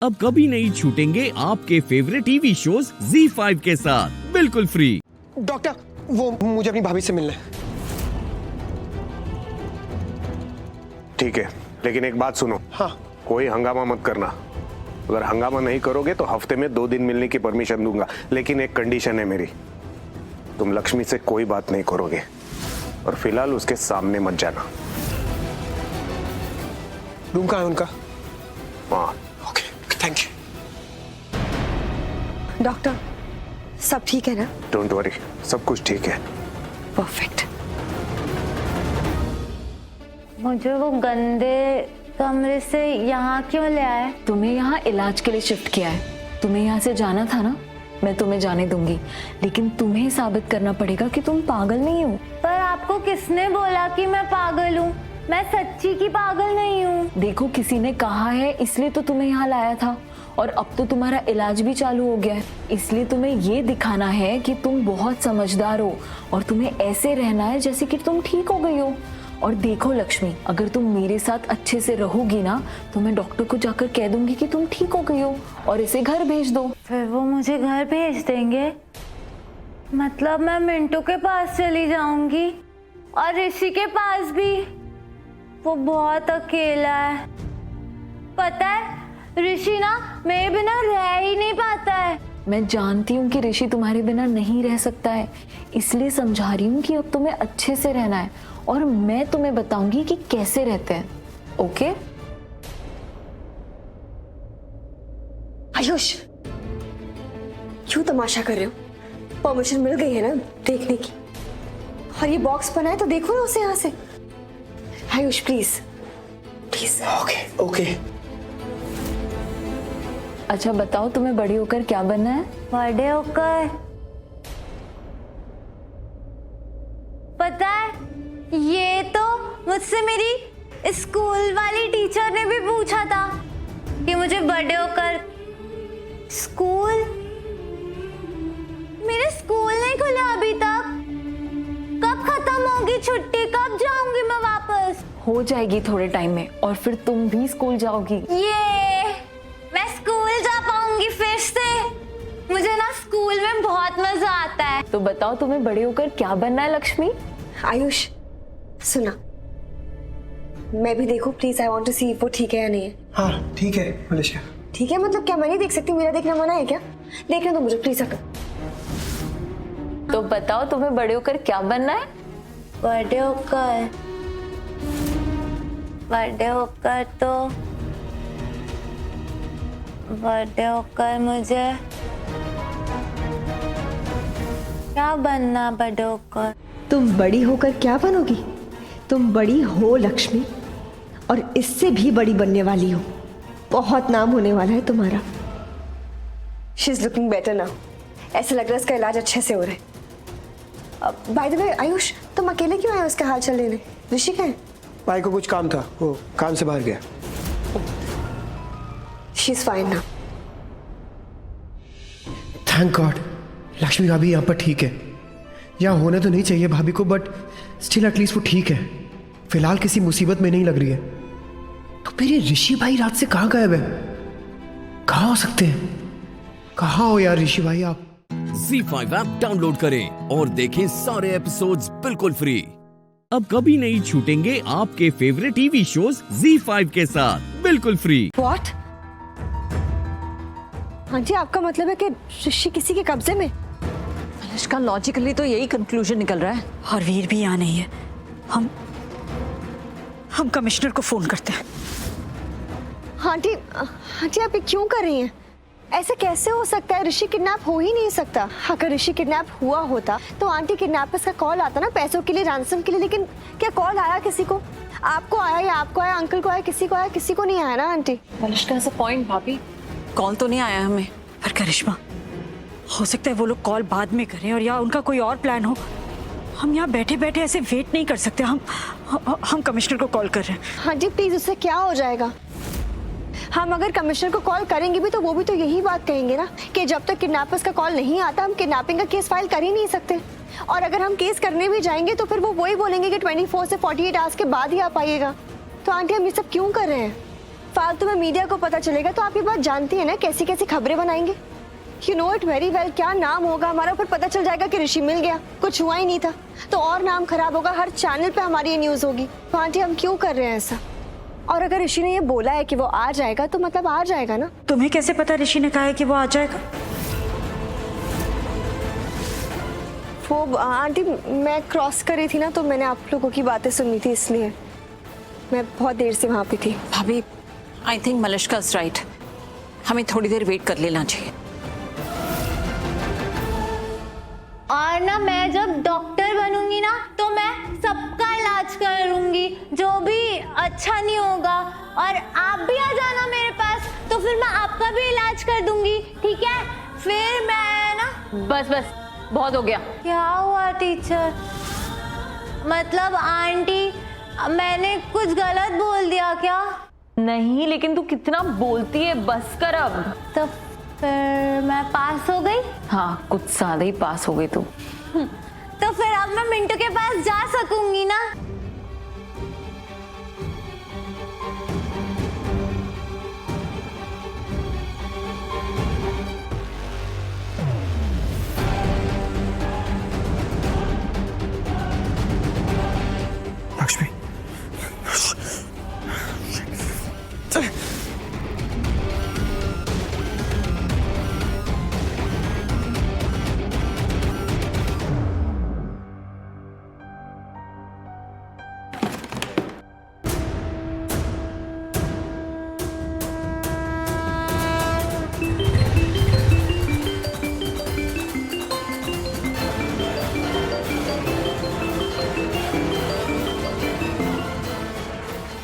अब कभी नहीं छूटेंगे आपके फेवरेट टीवी शोज ZEE5 के साथ बिल्कुल फ्री। डॉक्टर, वो मुझे अपनी भाभी से मिलना है। ठीक है, लेकिन एक बात सुनो। हाँ। कोई हंगामा मत करना। अगर हंगामा नहीं करोगे तो हफ्ते में 2 दिन मिलने की परमिशन दूंगा, लेकिन एक कंडीशन है मेरी। तुम लक्ष्मी से कोई बात नहीं करोगे और फिलहाल उसके सामने मत जाना। रूम कहाँ है उनका? हाँ। Okay, thank you. डॉक्टर, सब ठीक है ना? डोंट वरी, सब कुछ ठीक है। परफेक्ट। मुझे वो गंदे कमरे से यहाँ क्यों ले आए? तुम्हें यहाँ इलाज के लिए शिफ्ट किया है। तुम्हें यहाँ से जाना था ना, मैं तुम्हें जाने दूंगी, लेकिन तुम्हें साबित करना पड़ेगा कि तुम पागल नहीं हो। पर आपको किसने बोला कि मैं पागल हूँ? मैं सच्ची की पागल नहीं हूँ। देखो, किसी ने कहा है इसलिए तो तुम्हें यहाँ लाया था, और अब तो तुम्हारा इलाज भी चालू हो गया है। इसलिए तुम्हें ये दिखाना है कि तुम बहुत समझदार हो और तुम्हें ऐसे रहना है जैसे कि तुम ठीक हो गई हो। और देखो लक्ष्मी, अगर तुम मेरे साथ अच्छे से रहोगी ना तो मैं डॉक्टर को जाकर कह दूंगी कि तुम ठीक हो गई हो और इसे घर भेज दो। फिर वो मुझे घर भेज देंगे? मतलब मैं मिंटू के पास चली जाऊंगी और ऋषि के पास भी। वो बहुत अकेला है। पता है, ऋषि ना मेरे बिना रह ही नहीं पाता है। मैं जानती हूँ कि ऋषि तुम्हारे बिना नहीं रह सकता है, इसलिए समझा रही हूँ कि अब तुम्हें अच्छे से रहना है और मैं तुम्हें बताऊंगी कि कैसे रहते हैं। ओके? आयुष, क्यों तमाशा कर रहे हो? परमिशन मिल गई है ना देखने की, और ये बॉक्स बना है तो देखो ना उसे यहाँ से। Ayush please please. Okay okay. अच्छा बताओ, तुम्हें बड़ी होकर क्या बनना है? बड़े होकर पता है, ये तो मुझसे मेरी स्कूल वाली टीचर ने भी पूछा था कि मुझे बड़े होकर स्कूल। मेरे स्कूल नहीं खुला अभी तक। कब खत्म होगी छुट्टी? कब जाऊंगी मैं वापस? हो जाएगी थोड़े टाइम में, और फिर तुम भी स्कूल जाओगी। ये मैं स्कूल जा पाऊंगी फिर से? मुझे ना स्कूल में बहुत मजा आता है। तो बताओ, तुम्हें बड़े होकर क्या बनना है लक्ष्मी? आयुष सुना, मैं भी देखूं प्लीज। आई वांट टू सी वो ठीक है या नहीं है। हाँ ठीक है मलेशिया। ठीक है मतलब क्या मैं नहीं देख सकती? मेरा देखना मना है क्या? देखने दो मुझे प्लीज। हटो। तो बताओ, तुम्हें बड़े होकर क्या बनना है? बड़े होकर मुझे क्या बनना? बड़े होकर तुम बड़ी होकर क्या बनोगी? तुम बड़ी हो लक्ष्मी, और इससे भी बड़ी बनने वाली हो। बहुत नाम होने वाला है तुम्हारा। She is looking better now. ऐसा लग रहा है इसका इलाज अच्छे से हो रहा है। बाय द वे आयुष, तुम अकेले क्यों आए उसका हाल चाल लेने? ऋषि कहाँ है? भाई को कुछ काम था, वो काम से बाहर गया। She is fine now. Thank God, Lakshmi भाभी यहाँ पर ठीक है। यहाँ होने तो नहीं चाहिए भाभी को, बट स्टिल एटलीस्ट वो ठीक है। फिलहाल किसी मुसीबत में नहीं लग रही है। तो मेरे ऋषि भाई रात से कहाँ गायब है? कहाँ हो सकते हैं? कहाँ हो यार ऋषि भाई आप? ZEE5 ऐप डाउनलोड करें और देखें सारे एपिसोड्स बिल्कुल फ्री। अब कभी नहीं छूटेंगे आपके फेवरेट टीवी शोज ZEE5 के साथ बिल्कुल फ्री। व्हाट? हाँ जी, आपका मतलब है कि ऋषि किसी के कब्जे में? अनुष्का, लॉजिकली तो यही कंक्लूजन निकल रहा है। और वीर भी यहाँ नहीं है। हम कमिश्नर को फोन करते हैं। हाँ जी आप ये क्यों कर रही हैं? ऐसे कैसे हो सकता है? ऋषि किडनैप हो ही नहीं सकता। अगर ऋषि किडनैप हुआ होता तो आंटी किडनैपर्स का कॉल आता ना पैसों के लिए, रैंसम के लिए। लेकिन क्या कॉल आया किसी को? आपको आया या आपको आया, अंकल को आया, किसी को आया? किसी को नहीं आया ना आंटी। अनुष्का, ऐसा पॉइंट भाभी, कॉल तो नहीं आया हमें। पर करिश्मा, हो सकता है वो लोग कॉल बाद में करें और या उनका कोई और प्लान हो। हम यहाँ बैठे बैठे ऐसे वेट नहीं कर सकते। हम कमिश्नर को कॉल कर रहे हैं। हाँ जी प्लीज, उससे क्या हो जाएगा? हम अगर कमिश्नर को कॉल करेंगे भी तो वो भी तो यही बात कहेंगे ना कि जब तक किडनैपर्स का कॉल नहीं आता हम किडनैपिंग का केस फाइल कर ही नहीं सकते। और अगर हम केस करने भी जाएंगे तो फिर वो वही बोलेंगे कि 24 से 48 आवर्स के बाद ही आ पाइएगा। तो आंटी हम ये सब क्यों कर रहे हैं? फालतू में मीडिया को पता चलेगा तो आप ये बात जानती है ना कैसी कैसी खबरें बनाएंगे। You know it very well. क्या नाम होगा हमारा, ऊपर पता चल जाएगा कि ऋषि मिल गया, कुछ हुआ ही नहीं था, तो और नाम खराब होगा, हर चैनल पे हमारी ये न्यूज होगी। तो आंटी हम क्यों कर रहे हैं ऐसा? और अगर ऋषि ने ये बोला है कि वो आ जाएगा तो मतलब आ जाएगा ना। तुम्हें कैसे पता ऋषि ने कहा है कि वो आ जाएगा? वो आंटी मैं क्रॉस कर रही थी ना, तो मैंने आप लोगों की बातें सुनी थी, इसलिए मैं बहुत देर से वहां पे थी। भाभी, I think Malishka is right, हमें थोड़ी देर वेट कर लेना चाहिए। और ना मैं जब डॉक्टर बनूंगी ना तो मैं सबका इलाज करूंगी, जो भी अच्छा नहीं होगा। और आप भी आ जाना मेरे पास, तो फिर मैं आपका भी इलाज कर दूंगी, ठीक है? फिर मैं ना। बस बस, बहुत हो गया। क्या हुआ टीचर? मतलब आंटी, मैंने कुछ गलत बोल दिया क्या? नहीं, लेकिन तू कितना बोलती है, बस कर अब। तो फिर मैं पास हो गई? हाँ, कुछ ज्यादा ही पास हो गई तू। तो फिर अब मैं मिंटू के पास जा सकूंगी ना? लक्ष्मी,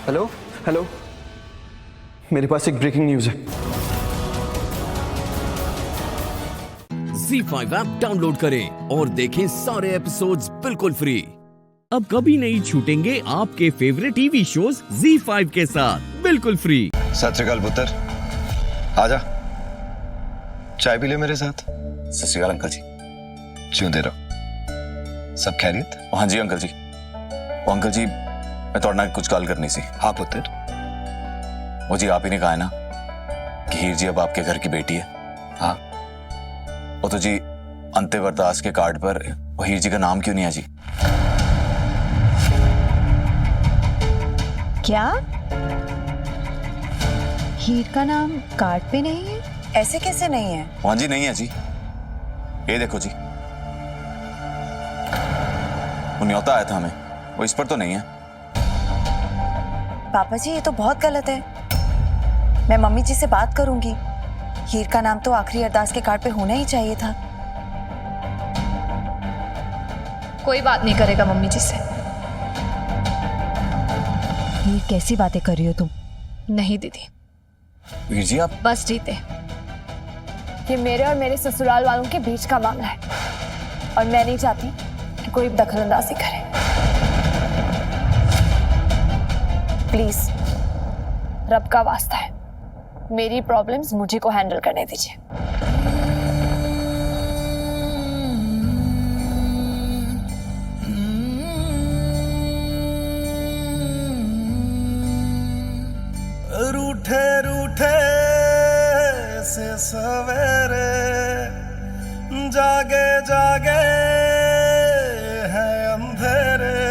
हेलो हेलो, मेरे पास एक ब्रेकिंग न्यूज है। Z5 ऐप डाउनलोड करें और देखें सारे एपिसोड्स बिल्कुल फ्री। अब कभी नहीं छूटेंगे आपके फेवरेट टीवी शोज Z5 के साथ बिल्कुल फ्री। सत श्री अकाल पुत्र, आजा चाय पी ले मेरे साथ। सत श्री अकाल अंकल जी। जिਉਂਦੇ ਰਹੋ। सब खैरियत? हाँ जी अंकल जी। वो अंकल जी, मैं थोड़ा ना कुछ गल करनी सी। हाँ पुत्र। वो जी आप ही ने कहा है ना कि हीर जी अब आपके घर की बेटी है। हाँ। वो तो जी अंत्य वरदास के कार्ड पर वो हीर जी का नाम क्यों नहीं है जी? क्या हीर का नाम कार्ड पे नहीं है? ऐसे कैसे नहीं है? हाँ जी नहीं है जी, ये देखो जी, वो न्योता आया था हमें, वो इस पर तो नहीं है। पापा जी ये तो बहुत गलत है, मैं मम्मी जी से बात करूंगी। हीर का नाम तो आखिरी अरदास के कार्ड पे होना ही चाहिए था। कोई बात नहीं करेगा मम्मी जी से। हीर कैसी बातें कर रही हो तुम? नहीं दीदी, वीर जी आप बस जीते। ये मेरे और मेरे ससुराल वालों के बीच का मामला है और मैं नहीं चाहती कि कोई दखलंदाजी करे। प्लीज, रब का वास्ता है, मेरी प्रॉब्लम्स मुझे को हैंडल करने दीजिए। रूठे रूठे से सवेरे, जागे जागे है अंधेरे,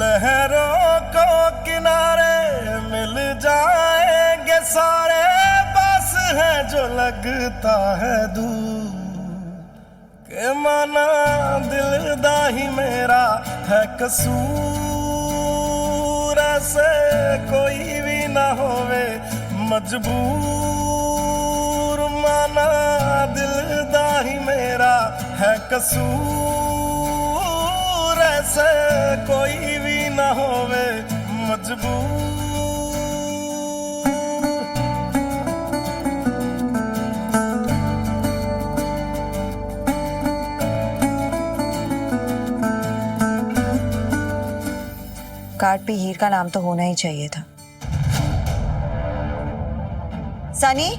लहरों को किनारे मिल जाएंगे सारे, पास है जो लगता है दूर, के माना दिलदा ही मेरा है कसूर, ऐसे कोई भी ना होवे मजबूर, माना दिलदा ही मेरा है कसूर, ऐसे कोई भी ना होवे मजबूर। कार्ड पे हीर का नाम तो होना ही चाहिए था। सनी,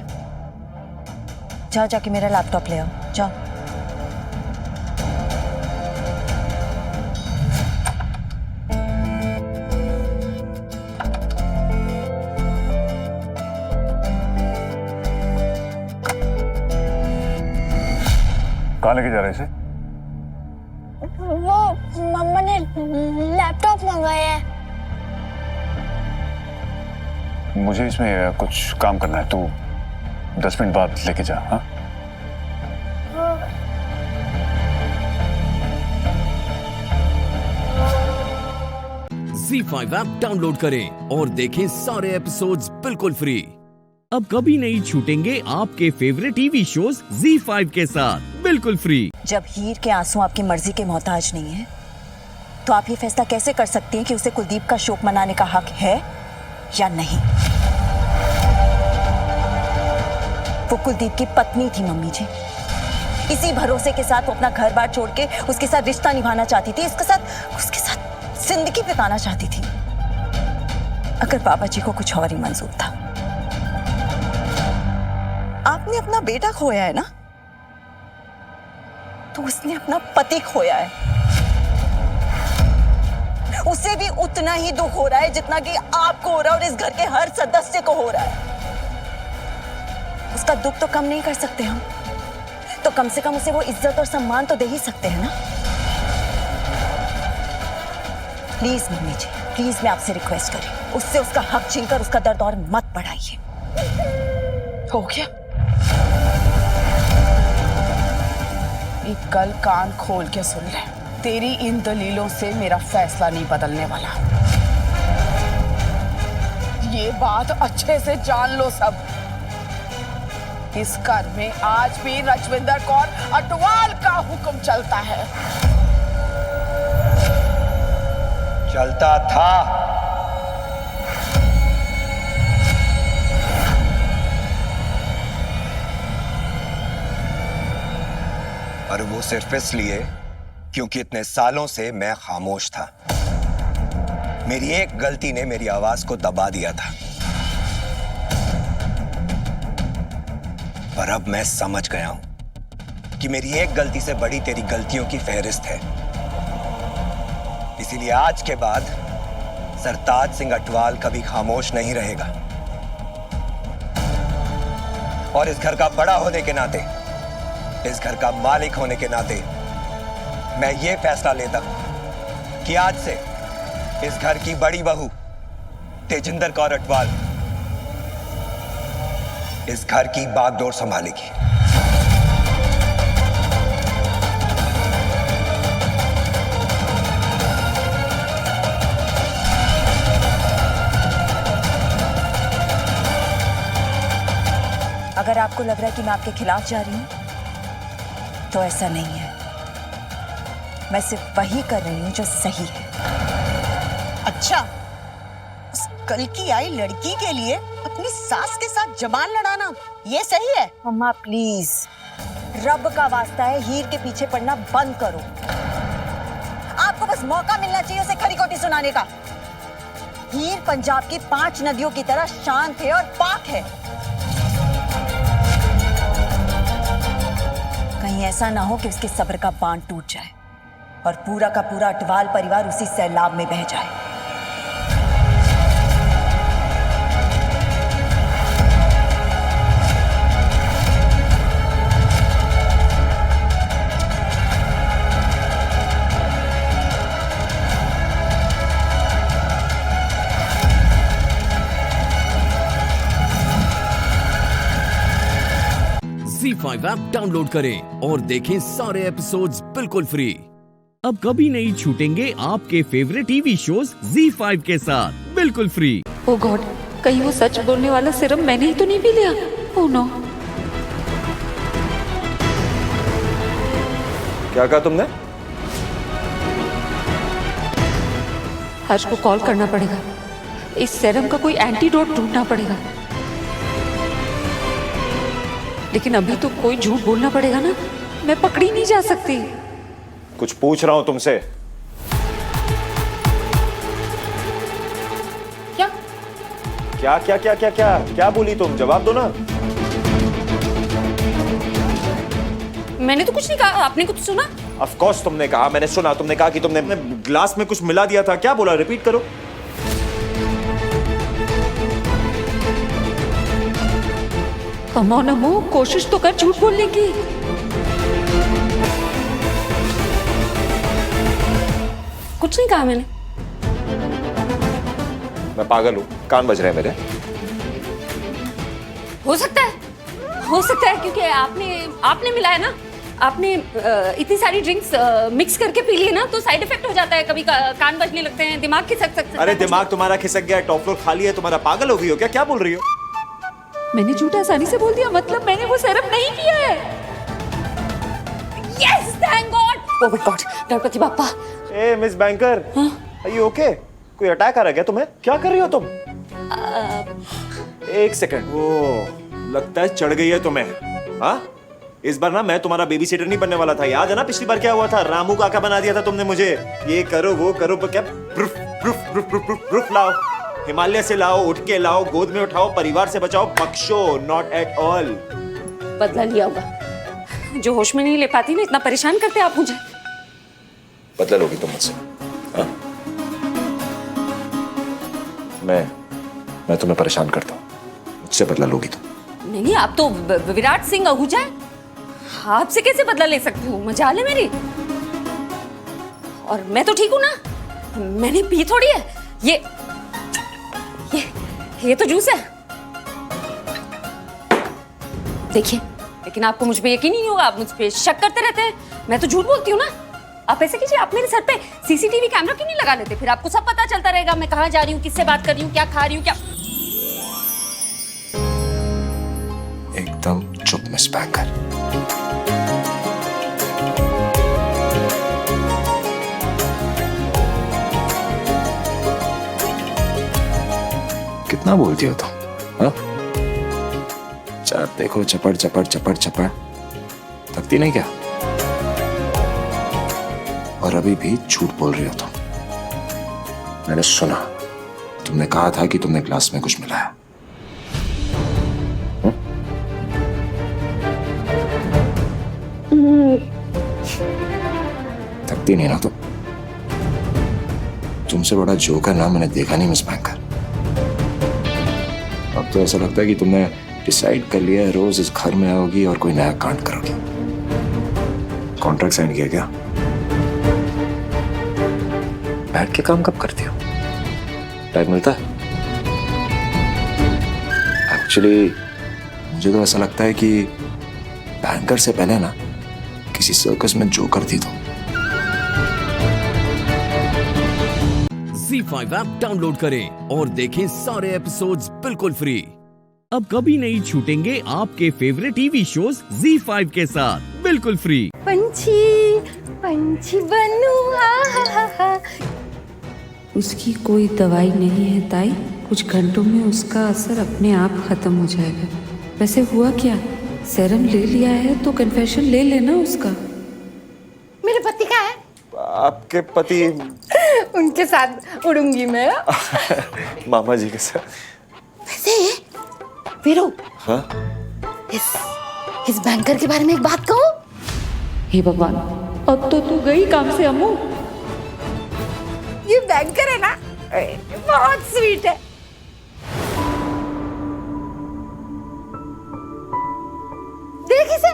जाओ जाके मेरा लैपटॉप ले आओ, जाओ। कहाँ लेके जा रहे इसे? वो मम्मा ने लैपटॉप मंगाया है। मुझे इसमें कुछ काम करना है, तू 10 मिनट बाद लेके जा। हाँ Z5 ऐप डाउनलोड करें और देखें सारे एपिसोड्स बिल्कुल फ्री। अब कभी नहीं छूटेंगे आपके फेवरेट टीवी शोज Z5 के साथ बिल्कुल फ्री। जब हीर के आंसू आपकी मर्जी के मोहताज नहीं है, तो आप ये फैसला कैसे कर सकती हैं कि उसे कुलदीप का शोक मनाने का हक है या नहीं? वो कुलदीप की पत्नी थी मम्मी जी। इसी भरोसे के साथ वो अपना घर बार छोड़ के उसके साथ रिश्ता निभाना चाहती थी, उसके साथ जिंदगी बिताना चाहती थी। अगर बाबा जी को कुछ और ही मंजूर था। आपने अपना बेटा खोया है ना, तो उसने अपना पति खोया है। उसे भी उतना ही दुख हो रहा है जितना कि आपको हो रहा है और इस घर के हर सदस्य को हो रहा है। उसका दुख तो कम नहीं कर सकते हम, तो कम से कम उसे वो इज्जत और सम्मान तो दे ही सकते हैं ना। प्लीज मम्मी जी, प्लीज मैं आपसे रिक्वेस्ट कर रही हूं, उससे उसका हक छीनकर उसका दर्द और मत बढ़ाइए। हो गया? एक कल कान खोल के सुन ले, तेरी इन दलीलों से मेरा फैसला नहीं बदलने वाला। ये बात अच्छे से जान लो सब। इस घर में आज भी रजविंदर कौर अटवाल का हुक्म चलता है। चलता था। और वो सिर्फ इसलिए क्योंकि इतने सालों से मैं खामोश था। मेरी एक गलती ने मेरी आवाज को दबा दिया था, और अब मैं समझ गया हूं कि मेरी एक गलती से बड़ी तेरी गलतियों की फहरिस्त है। इसीलिए आज के बाद सरताज सिंह अटवाल कभी खामोश नहीं रहेगा। और इस घर का बड़ा होने के नाते, इस घर का मालिक होने के नाते मैं ये फैसला लेता हूं कि आज से इस घर की बड़ी बहू तेजिंदर कौर अटवाल इस घर की बागडोर संभालेगी। अगर आपको लग रहा है कि मैं आपके खिलाफ जा रही हूं, तो ऐसा नहीं है। मैं सिर्फ वही कर रही हूं जो सही है। अच्छा, उस कल की आई लड़की के लिए अपनी सास के साथ जबान लड़ाना ये सही है? मम्मा प्लीज, रब का वास्ता है, हीर के पीछे पड़ना बंद करो। आपको बस मौका मिलना चाहिए उसे खरी खोटी सुनाने का। हीर पंजाब की 5 नदियों की तरह शांत है और पाक है। कहीं ऐसा ना हो कि उसके सब्र का बांध टूट जाए और पूरा का पूरा अटवाल परिवार उसी सैलाब में बह जाए। Z5 ऐप डाउनलोड करें और देखें सारे एपिसोड्स बिल्कुल फ्री। अब कभी नहीं छूटेंगे आपके फेवरेट टीवी शोज Z5 के साथ बिल्कुल फ्री। ओ गॉड, कहीं वो सच बोलने वाला सिरम मैंने ही तो नहीं पी लिया? Oh no. क्या कहा तुमने? हर्ष को कॉल करना पड़ेगा। इस सेरम का कोई एंटीडोट ढूंढना पड़ेगा। लेकिन अभी तो कोई झूठ बोलना पड़ेगा ना, मैं पकड़ी नहीं जा सकती। कुछ पूछ रहा हूं तुमसे। क्या क्या क्या क्या क्या क्या क्या बोली तुम? जवाब दो ना। मैंने तो कुछ नहीं कहा, आपने कुछ सुना? ऑफ कोर्स तुमने कहा, मैंने सुना। तुमने कहा कि तुमने अपने ग्लास में कुछ मिला दिया था। क्या बोला? रिपीट करो। कम ऑन अम्मू, कोशिश तो कर झूठ बोलने की। कुछ नहीं कहा मैंने। मैं पागल हूँ, कान बज रहे हैं मेरे। हो सकता है क्योंकि आपने मिलाया ना, आपने इतनी सारी ड्रिंक्स मिक्स करके पी ली है ना, तो साइड इफेक्ट हो जाता है, कभी कान बजने लगते हैं, दिमाग खिसक सकता है। अरे दिमाग तुम्हारा खिसक गया, टॉप फ्लोर खाली है, तुम्हारा पागल हो गई हो क्या? क्या बोल रही हो? मैंने झूठ आसानी से बोल दिया, मतलब मैंने वो सेरप नहीं किया है। Yes, thank God. Oh my God, Ganpati Bappa. A miss banker, are you okay? कोई अटैक आ रहा है तुम्हें? क्या कर रही हो तुम? एक सेकंड, वो लगता है चढ़ गई है तुम्हें। हाँ, इस बार ना मैं तुम्हारा बेबी सिटर नहीं बनने वाला था। याद है ना पिछली बार क्या हुआ था? रामू काका बना दिया था तुमने मुझे। ये करो वो करो, पर क्या proof proof proof proof proof proof लाओ, हिमालय से लाओ, उठ के लाओ, गोद में उठाओ, परिवार से बचाओ, बख्शो नॉट एट ऑल। बदला लिया होगा, जो होश में नहीं ले पाती ना, इतना परेशान करते आप मुझे। बदला लोगी तुम मुझसे? हाँ? मैं तुम्हें परेशान करता हूँ, मुझसे बदला लोगी तुम? नहीं, आप तो विराट सिंह आहूजा है, आपसे कैसे बदला ले सकती हूँ? मजाल है मेरी। और मैं तो ठीक हूँ ना, मैंने पी थोड़ी है। ये तो जूस है। देखिए, लेकिन आपको मुझ पे यकीन ही नहीं होगा, आप मुझ पे शक करते रहते हैं। मैं तो झूठ बोलती हूँ ना। आप ऐसे कीजिए, आप मेरे सर पे सीसीटीवी कैमरा क्यों नहीं लगा लेते? फिर आपको सब पता चलता रहेगा, मैं कहाँ जा रही हूँ, किससे बात कर रही हूँ, क्या खा रही हूँ, क्या। एकदम चुप मिस बैंकर। कितना बोलती हो तुम? हाँ? चार देखो, चपड़ चपड़ चपड़ चपड़, थकती नहीं क्या? और अभी भी झूठ बोल रही हो तुम। मैंने सुना, तुमने कहा था कि तुमने क्लास में कुछ मिलाया। थकती नहीं ना तुम? तुमसे बड़ा जोकर ना मैंने देखा नहीं मिस बैंकर। अब तो ऐसा लगता है कि तुमने डिसाइड कर लिया है रोज इस घर में आओगी और कोई नया कांड करोगी। कॉन्ट्रैक्ट साइन किया क्या? बैठ के काम कब करती हो? टाइम मिलता है? एक्चुअली मुझे तो ऐसा लगता है कि बैंकर से पहले ना किसी सर्कस में जोकर थी तुम। ZEE5 ऐप डाउनलोड करें और देखें सारे एपिसोड्स बिल्कुल फ्री। अब कभी नहीं छूटेंगे आपके फेवरेट टीवी शोज ZEE5 के साथ बिल्कुल फ्री। पंछी पंछी बनूं, हा। उसकी कोई दवाई नहीं है ताई, कुछ घंटों में उसका असर अपने आप खत्म हो जाएगा। वैसे हुआ क्या? सेरम ले लिया है तो कन्फेशन ले लेना उसका। मेरे पति कहाँ है? आपके पति? उनके साथ उड़ूंगी मैं। मामा जी के साथ। वैसे वीरू, हाँ? इस बैंकर के बारे में एक बात कहूं? हे भगवान, अब तो तू गई काम से अम्मू। ये बैंकर है ना, बहुत स्वीट है। देख इसे,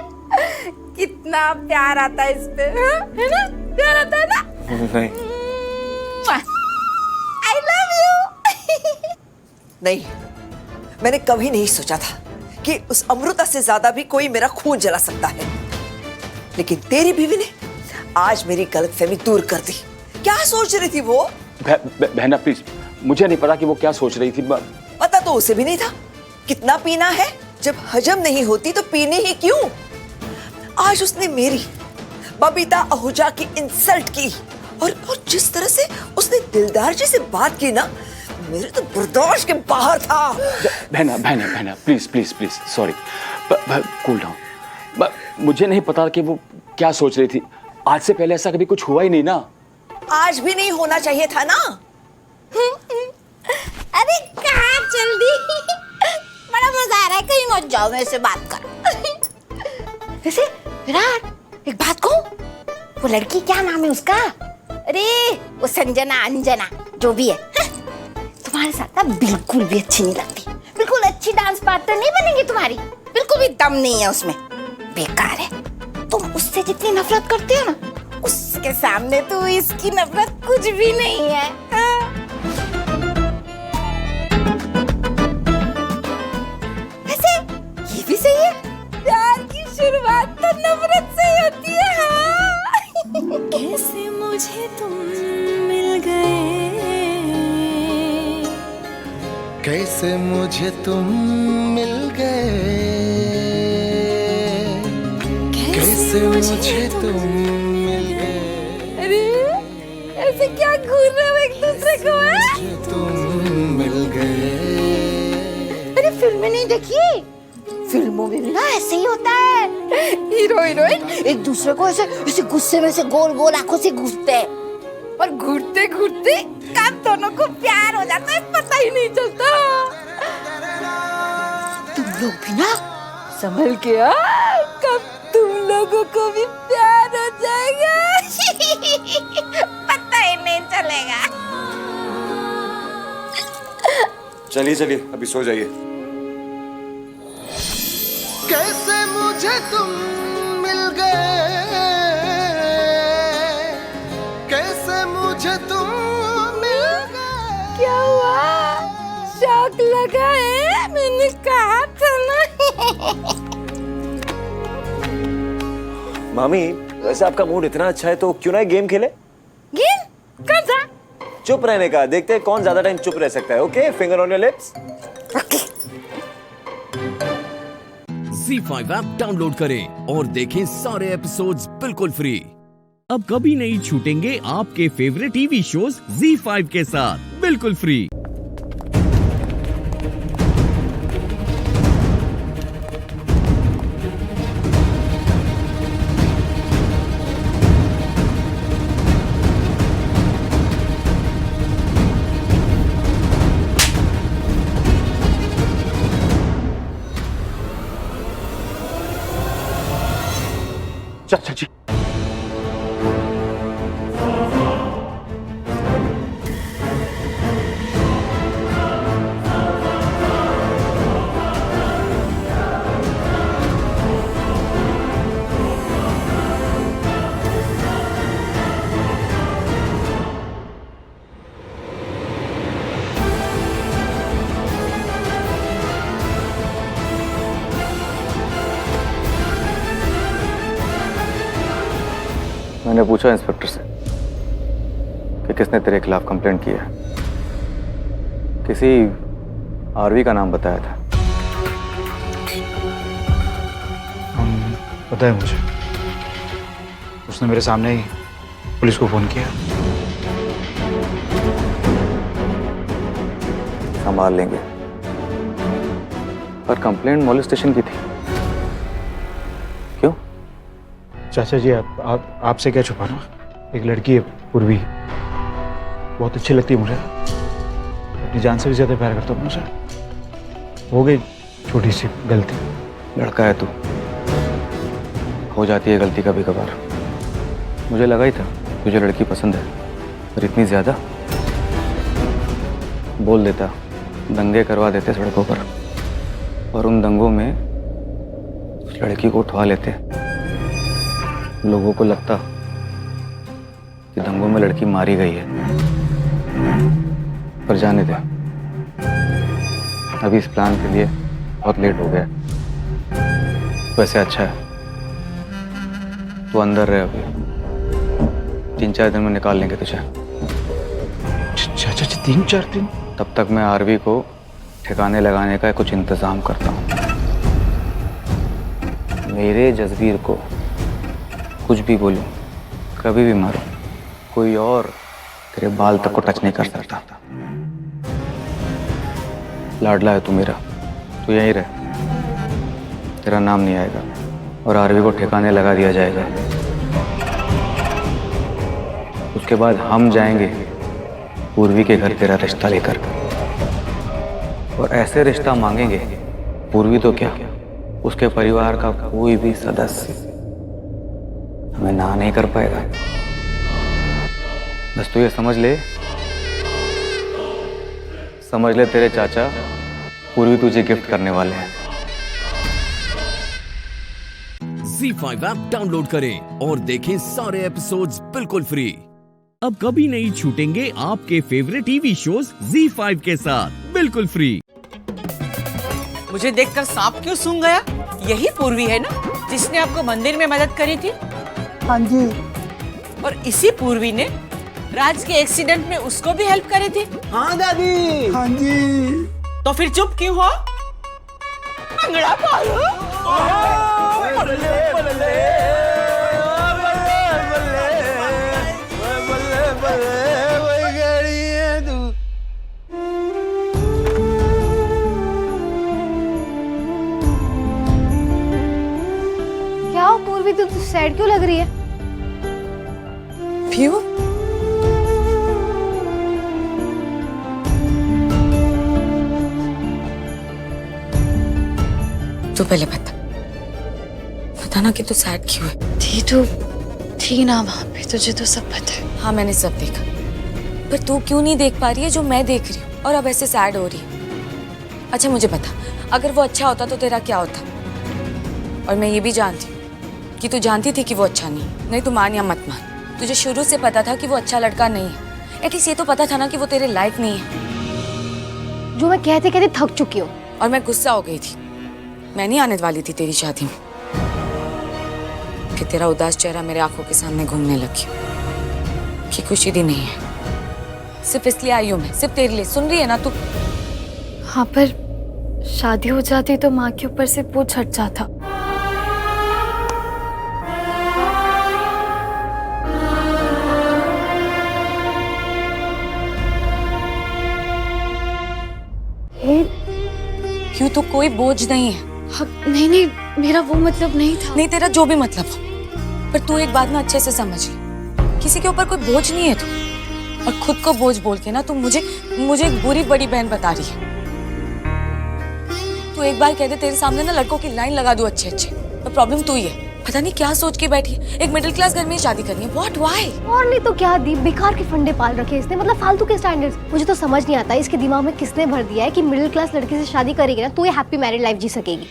कितना प्यार आता है इस पे, है ना? प्यार आता है ना? नहीं। I love you। नहीं, मैंने कभी नहीं सोचा था कि उस अमृता से ज्यादा भी कोई मेरा खून जला सकता है, लेकिन तेरी बीवी ने आज मेरी गलतफहमी दूर कर दी। क्या सोच रही थी वो? बहना प्लीज, मुझे नहीं पता कि वो क्या सोच रही थी। पता तो उसे भी नहीं था। कितना पीना है? जब हजम नहीं होती तो पीने ही क्यों? आज उसने मेरी बबीता आहूजा की इंसल्ट की और जिस तरह से उसने दिलदार जी से बात की ना, मेरे तो बर्दाश्त के बाहर था। बहना please please please, sorry, cool down. मुझे नहीं पता कि वो क्या सोच रही थी। आज से पहले ऐसा कभी कुछ हुआ ही नहीं ना। आज भी नहीं होना चाहिए था ना। अरे कहाँ चल दी? बड़ा मजा आ रहा है, कहीं मत जाओ, मेरे से बात करो। वैसे विराट, एक बात कहूं? वो लड़की क्या नाम है उसका? अरे वो संजना, अंजना, जो भी है, तुम्हारे साथ ना बिल्कुल भी अच्छी नहीं लगती। बिल्कुल अच्छी डांस पार्टनर नहीं बनेगी तुम्हारी। बिल्कुल भी दम नहीं है उसमें, बेकार है। तुम उससे जितनी नफरत करते हो ना, उसके सामने तो इसकी नफरत कुछ भी नहीं है। वैसे ये भी सही है, प्यार की शुरुआत तो नफरत से ही होती है। हाँ। कैसे मुझे तुम मिल गए, कैसे मुझे तुम मिल गए, कैसे मुझे तुम मिल गए। अरे ऐसे क्या घूर रहे हो एक दूसरे को? तुम मिल गए। अरे फिल्में नहीं देखी? फिल्मों में भी ना ऐसे ही होता है, हीरो हीरोइन एक दूसरे को ऐसे ऐसे गुस्से में से गोल गोल आंखों से घूरते हैं, और घूरते घूरते कब दोनों को प्यार हो जाता है पता ही नहीं चलता। तुम लोग भी ना संभल के आ, कब तुम लोगों को भी प्यार हो जाएगा पता ही नहीं चलेगा। चलिए चलिए अभी सो जाइए। कैसे मुझे तुम मिल गए, कैसे मुझे तुम मिल गए। क्या हुआ, शौक लगा है? मैंने कहा था ना। मामी वैसे आपका मूड इतना अच्छा है तो क्यों ना एक गेम खेले? गेम? कौन सा? चुप रहने का, देखते हैं कौन ज्यादा टाइम चुप रह सकता है। Okay, finger on your lips. ZEE5 app download करें और देखें सारे एपिसोड्स बिल्कुल फ्री। अब कभी नहीं छूटेंगे आपके फेवरेट टीवी शोज ZEE5 के साथ बिल्कुल फ्री। चाचा जी, मैंने पूछा इंस्पेक्टर से कि किसने तेरे खिलाफ कंप्लेंट की है। किसी आरवी का नाम बताया था। पता है मुझे, उसने मेरे सामने ही पुलिस को फोन किया। संभाल लेंगे, पर कंप्लेंट मोलेस्टेशन की थी। क्यों? चाचा जी आपसे क्या छुपाना। एक लड़की है पूर्वी, बहुत अच्छी लगती है मुझे, अपनी जान से भी ज्यादा प्यार करता हूँ मुझे। हो गई छोटी सी गलती। लड़का है तू, हो जाती है गलती कभी कभार। मुझे लगा ही था तुझे लड़की पसंद है, पर इतनी ज्यादा। बोल देता, दंगे करवा देते सड़कों पर, और उन दंगों में उस लड़की को उठवा लेते। लोगों को लगता कि दंगों में लड़की मारी गई है, पर जाने दे, अभी इस प्लान के लिए बहुत लेट हो गया। वैसे अच्छा है तू अंदर रहे, अभी 3-4 दिन में निकाल लेंगे तुझे। चाचा जी 3-4 दिन? तब तक मैं आरवी को ठिकाने लगाने का कुछ इंतजाम करता हूँ। मेरे जसबीर को कुछ भी बोलूं, कभी भी मारूं, कोई और तेरे बाल तक को टच नहीं कर सकता। लाडला है तू मेरा, तू यहीं रह, तेरा नाम नहीं आएगा और आरवी को ठिकाने लगा दिया जाएगा। उसके बाद हम जाएंगे पूर्वी के घर तेरा रिश्ता लेकर, और ऐसे रिश्ता मांगेंगे पूर्वी तो क्या, उसके परिवार का कोई भी सदस्य हमें ना नहीं कर पाएगा। बस तू ये समझ ले तेरे चाचा पूर्वी तुझे गिफ्ट करने वाले हैं। ZEE5 ऐप डाउनलोड करें और देखें सारे एपिसोड्स बिल्कुल फ्री। अब कभी नहीं छूटेंगे आपके फेवरेट टीवी शोज ZEE5 के साथ बिल्कुल फ्री। मुझे देखकर सांप क्यों सूंघ गया? यही पूर्वी है ना जिसने आपको मंदिर में मदद करी थी? हाँ जी। और इसी पूर्वी ने राज के एक्सीडेंट में उसको भी हेल्प करी थी? हाँ दादी। हाँ जी। तो फिर चुप क्यों हो? अंगड़ा पालो। क्या हो पूर्वी, तू सैड क्यों लग रही है? क्यों? तू पहले बताना कि तू सैड क्यों है? थी ना वहां पे, तुझे तो सब पता है। हाँ मैंने सब देखा, पर तू क्यों नहीं देख पा रही है जो मैं देख रही हूँ और अब ऐसे सैड हो रही है? अच्छा मुझे बता, अगर वो अच्छा होता तो तेरा क्या होता? और मैं ये भी जानती हूँ कि तू जानती थी कि वो अच्छा नहीं तू मान या मत मान, तुझे शुरू से पता था कि वो अच्छा लड़का नहीं है। एटलीस्ट ये तो पता था ना कि वो तेरे लायक नहीं है। जो मैं कहते कहते थक चुकी हूँ। और मैं गुस्सा हो गई थी, मैं नहीं आने वाली थी तेरी शादी में। फिर तेरा उदास चेहरा मेरे आंखों के सामने घूमने लगी कि खुशी भी नहीं है। सिर्फ इसलिए आई हूँ मैं, सिर्फ तेरे लिए। सुन रही है ना तू? हाँ पर शादी हो जाती तो माँ के ऊपर से बोझ हट जाता। क्यों? तो कोई बोझ नहीं है। हाँ, नहीं मेरा वो मतलब नहीं था। नहीं तेरा जो भी मतलब हो, पर तू एक बात ना अच्छे से समझ ले, किसी के ऊपर कोई बोझ नहीं है तू। और खुद को बोझ बोल के ना तू मुझे एक बुरी बड़ी बहन बता रही है। तू एक बार कह दे तेरे सामने ना लड़कों की लाइन लगा दूं अच्छे अच्छे, पर प्रॉब्लम तू ही है। पता नहीं क्या सोच के बैठी है, एक मिडिल क्लास घर में शादी करनी है। What why? और नहीं तो क्या दीप, बेकार के फंडे पाल रखे इसने, मतलब फालतू के स्टैंडर्ड्स। मुझे तो समझ नहीं आता इसके दिमाग में किसने भर दिया है कि मिडिल क्लास लड़के से शादी करेगी ना तो ये हैप्पी मैरिड लाइफ जी सकेगी।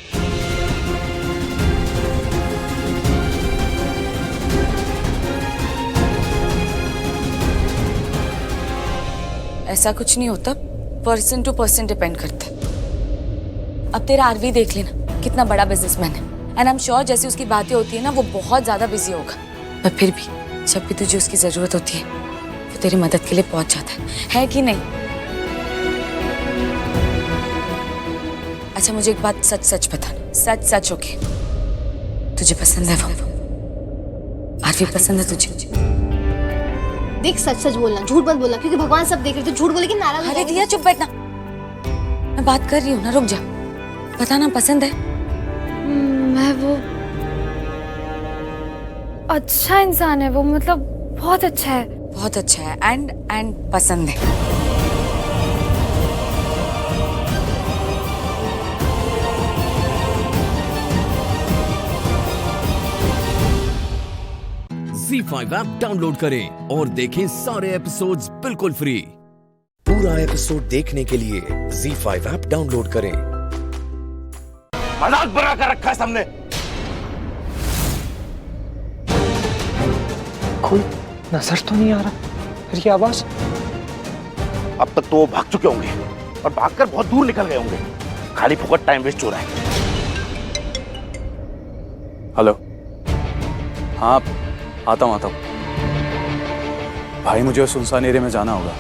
ऐसा कुछ नहीं होता, पर्सन टू पर्सन डिपेंड करता है। अब तेरा आरवी देख लेना, कितना बड़ा बिजनेसमैन है, एंड आई एम श्योर जैसी उसकी बातें होती है ना वो बहुत ज्यादा बिजी होगा। पर फिर भी जब भी तुझे उसकी जरूरत होती है वो तेरी मदद के लिए पहुंच जाता है कि नहीं? अच्छा मुझे एक बात सच सच बताना, सच सच ओके, तुझे पसंद है वो? आरवी पसंद है तुझे? देख सच सच बोलना, झूठ मत बोलना, क्योंकि भगवान सब देख रहे। तो झूठ बोले कि नाराज। अरे दिया चुप बैठना, मैं बात कर रही हूँ ना, रुक जा। बताना पसंद है? मैं वो अच्छा इंसान है वो, मतलब बहुत अच्छा है। बहुत अच्छा है एंड पसंद है। ZEE5 ऐप डाउनलोड करें और देखें सारे एपिसोड्स बिल्कुल फ्री। पूरा एपिसोड देखने के लिए ZEE5 ऐप डाउनलोड करें। मजाक बना कर रखा है सबने। कोई नजर तो नहीं आ रहा, फिर ये आवाज? अब तक तो वो भाग चुके होंगे और भागकर बहुत दूर निकल गए होंगे। खाली फुकट टाइम वेस्ट हो रहा है। हेलो, हाँ आता हूँ भाई, मुझे सुनसान एरिया में जाना होगा,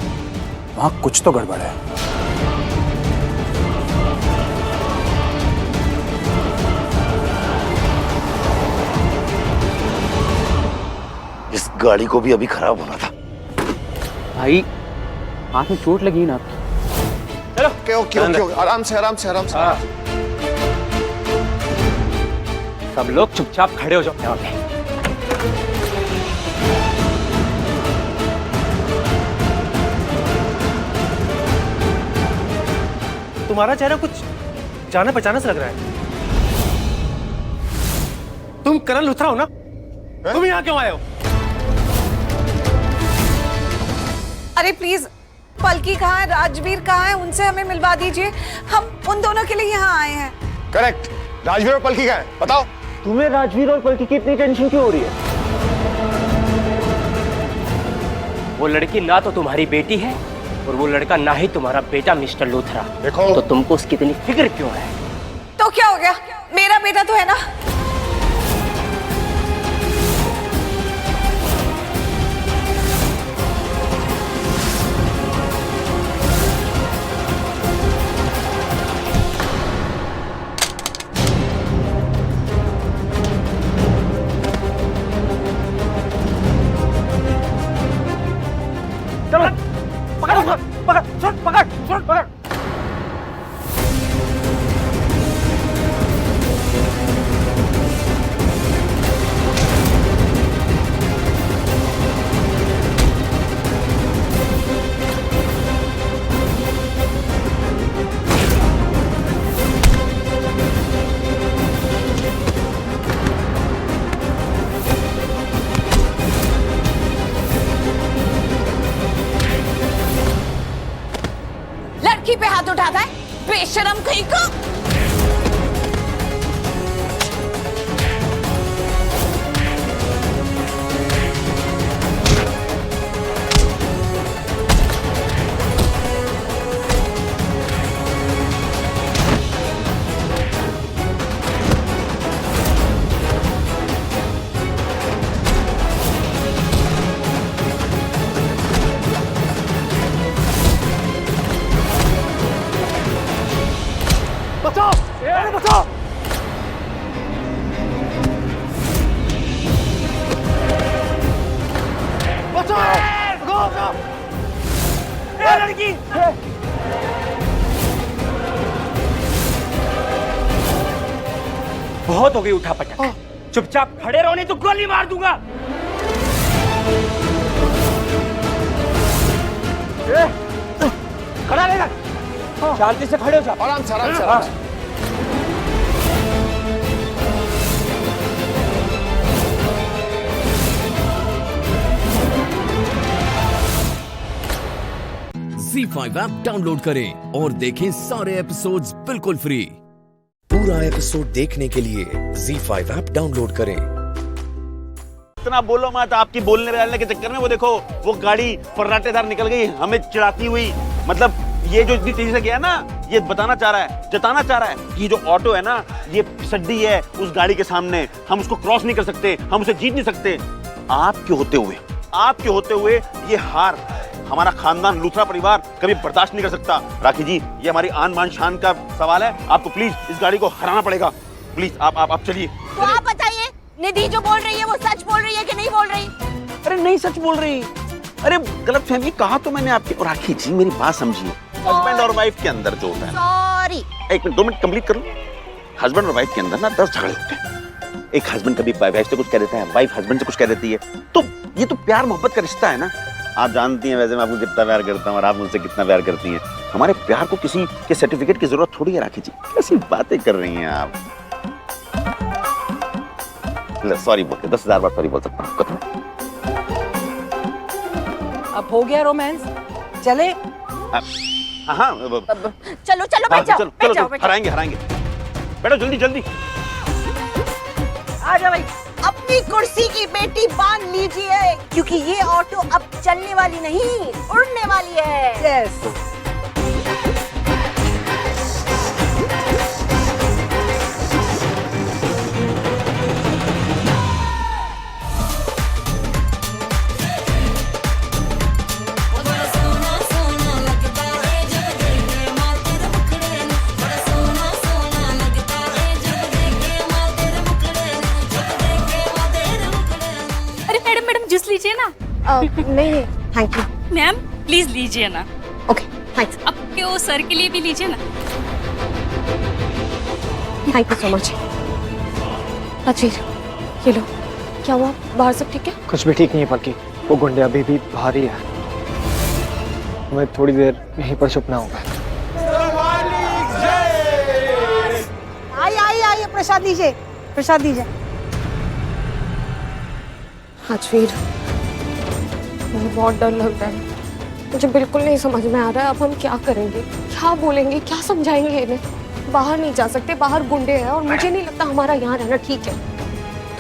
वहां कुछ तो गड़बड़ है। इस गाड़ी को भी अभी खराब होना था। भाई हाथ में चोट लगी ना। चलो ओके, आराम से। सब लोग चुपचाप खड़े हो जाओ यहाँ पे। तुम्हारा चेहरा कुछ जाना पहचाना से लग रहा है। तुम करण लुथरा हो ना? तुम यहाँ क्यों आए हो? अरे प्लीज, पलकी कहाँ है, राजवीर कहाँ है, उनसे हमें मिलवा दीजिए। हम उन दोनों के लिए यहाँ आए हैं। करेक्ट। राजवीर और पलकी कहाँ है बताओ, तुम्हें राजवीर और पलकी की इतनी टेंशन क्यों हो रही है? वो लड़की ना तो तुम्हारी बेटी है और वो लड़का ना ही तुम्हारा बेटा मिस्टर लूथरा। देखो तो तुमको उसकी इतनी फिक्र क्यों है? तो क्या हो गया, मेरा बेटा तो है ना। पकड़। लड़की पे हाथ उठाता है, बेशरम कहीं को। बचाओ! अरे बचाओ! बचाओ! ए लड़की! बहुत हो गई उठा पटक। चुपचाप खड़े रहो नहीं तो गोली मार दूंगा। खड़ा रहेगा। शांति से खड़े हो जाओ। आराम से, आराम से, आराम से। ZEE5 ऐप डाउनलोड करें और देखें सारे एपिसोड्स बिल्कुल फ्री। पूरा एपिसोड देखने के लिए ZEE5 ऐप डाउनलोड करें। इतना बोलो मत, आपकी बोलने वालने के चक्कर में वो देखो वो गाड़ी फर्राटेदार निकल गई हमें चिढ़ाती हुई। मतलब ये जो इतनी तेजी से गया ना, ये बताना चाह रहा है, जताना चाह रहा है कि ये जो ऑटो है ना, ये सड्डी है उस गाड़ी के सामने, हम उसको क्रॉस नहीं कर सकते, हम उसे जीत नहीं सकते। आपके होते हुए ये हार हमारा खानदान लूथरा परिवार कभी बर्दाश्त नहीं कर सकता। राखी जी, ये हमारी आन मान शान का सवाल है, आपको प्लीज इस गाड़ी को हराना पड़ेगा। प्लीज आप चलिए। तो आप बताइए, निधि जो बोल रही है वो सच बोल रही है कि नहीं बोल रही? अरे नहीं सच बोल रही। अरे गलत फहमी कहा तो मैंने आपकी। और राखी जी मेरी बात समझिए, हस्बैंड और वाइफ के अंदर जो होता है, सॉरी, 1 मिनट 2 मिनट कंप्लीट कर लो। हस्बैंड और वाइफ के अंदर ना 10 झगड़े होते हैं। एक हस्बैंड कभी वाइफ से कुछ कह देता है, वाइफ हस्बैंड से कुछ कह देती है, तो ये तो प्यार मोहब्बत का रिश्ता है ना। आप जानती हैं वैसे मैं आपको कितना प्यार करता हूँ और आप मुझसे कितना प्यार करती हैं। हमारे प्यार को किसी के सर्टिफिकेट की जरूरत थोड़ी है। राखी जी कैसी बातें कर रही हैं आप। सॉरी बोलते 10,000 बार सॉरी बोल सकता हूँ। अब हो गया रोमांस, चले। हाँ चलो चलो बैठ जाओ, बैठ जाओ। हराएंगे। बैठो जल्दी। आ जाओ भाई, अपनी कुर्सी की बेटी बांध लीजिए क्योंकि ये ऑटो अब चलने वाली नहीं, उड़ने वाली है। यस। जूस लीजिए ना। नहीं थैंक यू मैम प्लीज लीजिए ना। Okay thanks. आपके वो सर के लिए भी लीजिए ना। Thank you so much. अजीर ये लो, क्या हुआ, बाहर सब ठीक है? कुछ भी ठीक नहीं है पक्की, वो गुंडे अभी भी बाहर ही है। हमें थोड़ी देर यहीं पर छुपना होगा। आइए प्रसाद लीजिए, प्रसाद लीजिए। राजवीर, मुझे बहुत डर लग रहा है, मुझे बिल्कुल नहीं समझ में आ रहा है अब हम क्या करेंगे, क्या बोलेंगे, क्या समझाएंगे इन्हें। बाहर नहीं जा सकते, बाहर गुंडे हैं और मुझे नहीं लगता हमारा यहाँ रहना ठीक है।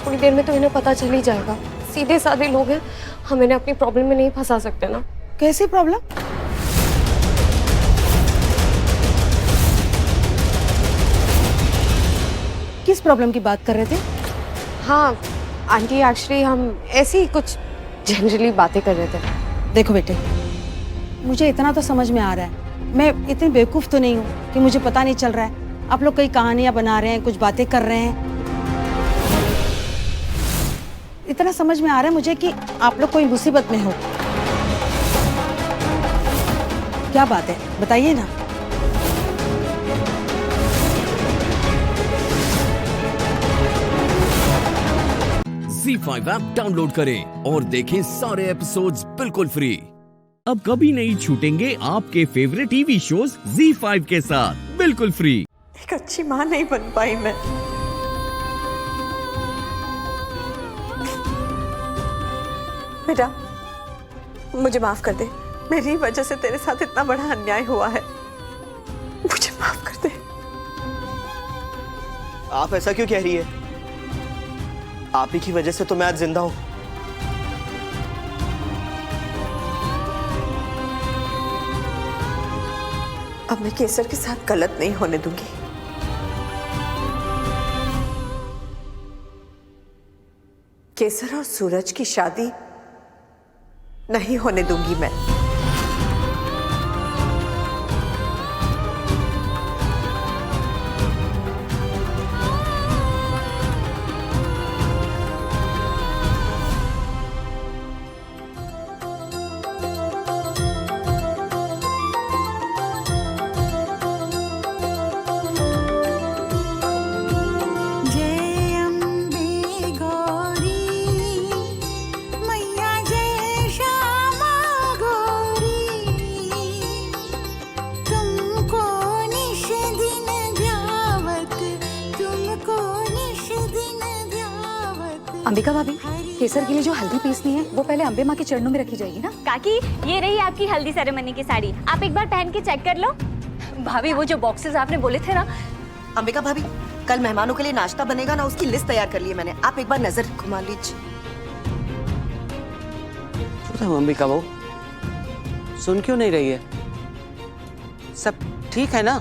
थोड़ी देर में तो इन्हें पता चल ही जाएगा। सीधे साधे लोग हैं, हम इन्हें अपनी प्रॉब्लम में नहीं फंसा सकते ना। कैसी प्रॉब्लम? किस प्रॉब्लम की बात कर रहे थे? हाँ आंटी, एक्चुअली हम ऐसे ही कुछ जनरली बातें कर रहे थे। देखो बेटे, मुझे इतना तो समझ में आ रहा है, मैं इतनी बेवकूफ़ तो नहीं हूँ कि मुझे पता नहीं चल रहा है आप लोग कई कहानियां बना रहे हैं, कुछ बातें कर रहे हैं। इतना समझ में आ रहा है मुझे कि आप लोग कोई मुसीबत में हो। क्या बात है, बताइए ना। ZEE5 ऐप डाउनलोड करें और देखें सारे एपिसोड्स बिल्कुल फ्री। अब कभी नहीं छूटेंगे आपके फेवरेट टीवी शोज ZEE5 के साथ बिल्कुल फ्री। एक अच्छी माँ नहीं बन पाई मैं। बेटा मुझे माफ कर दे, मेरी वजह से तेरे साथ इतना बड़ा अन्याय हुआ है, मुझे माफ कर दे। आप ऐसा क्यों कह रही है? आप ही की वजह से तो मैं आज जिंदा हूं। अब मैं केसर के साथ गलत नहीं होने दूंगी। केसर और सूरज की शादी नहीं होने दूंगी मैं। अंबिका भाभी, केसर के लिए जो हल्दी पीसनी है वो पहले अंबे माँ के चरणों में रखी जाएगी ना। काकी ये रही आपकी हल्दी सेरेमनी की साड़ी, आप एक बार पहन के चेक कर लो। भाभी वो जो बॉक्सेस आपने बोले थे ना। अंबिका भाभी, कल मेहमानों के लिए नाश्ता बनेगा ना, उसकी लिस्ट तैयार कर ली है मैंने, आप एक बार नजर घुमा लीजिए। अंबिका बहू सुन क्यों नहीं रही है? सब ठीक है ना?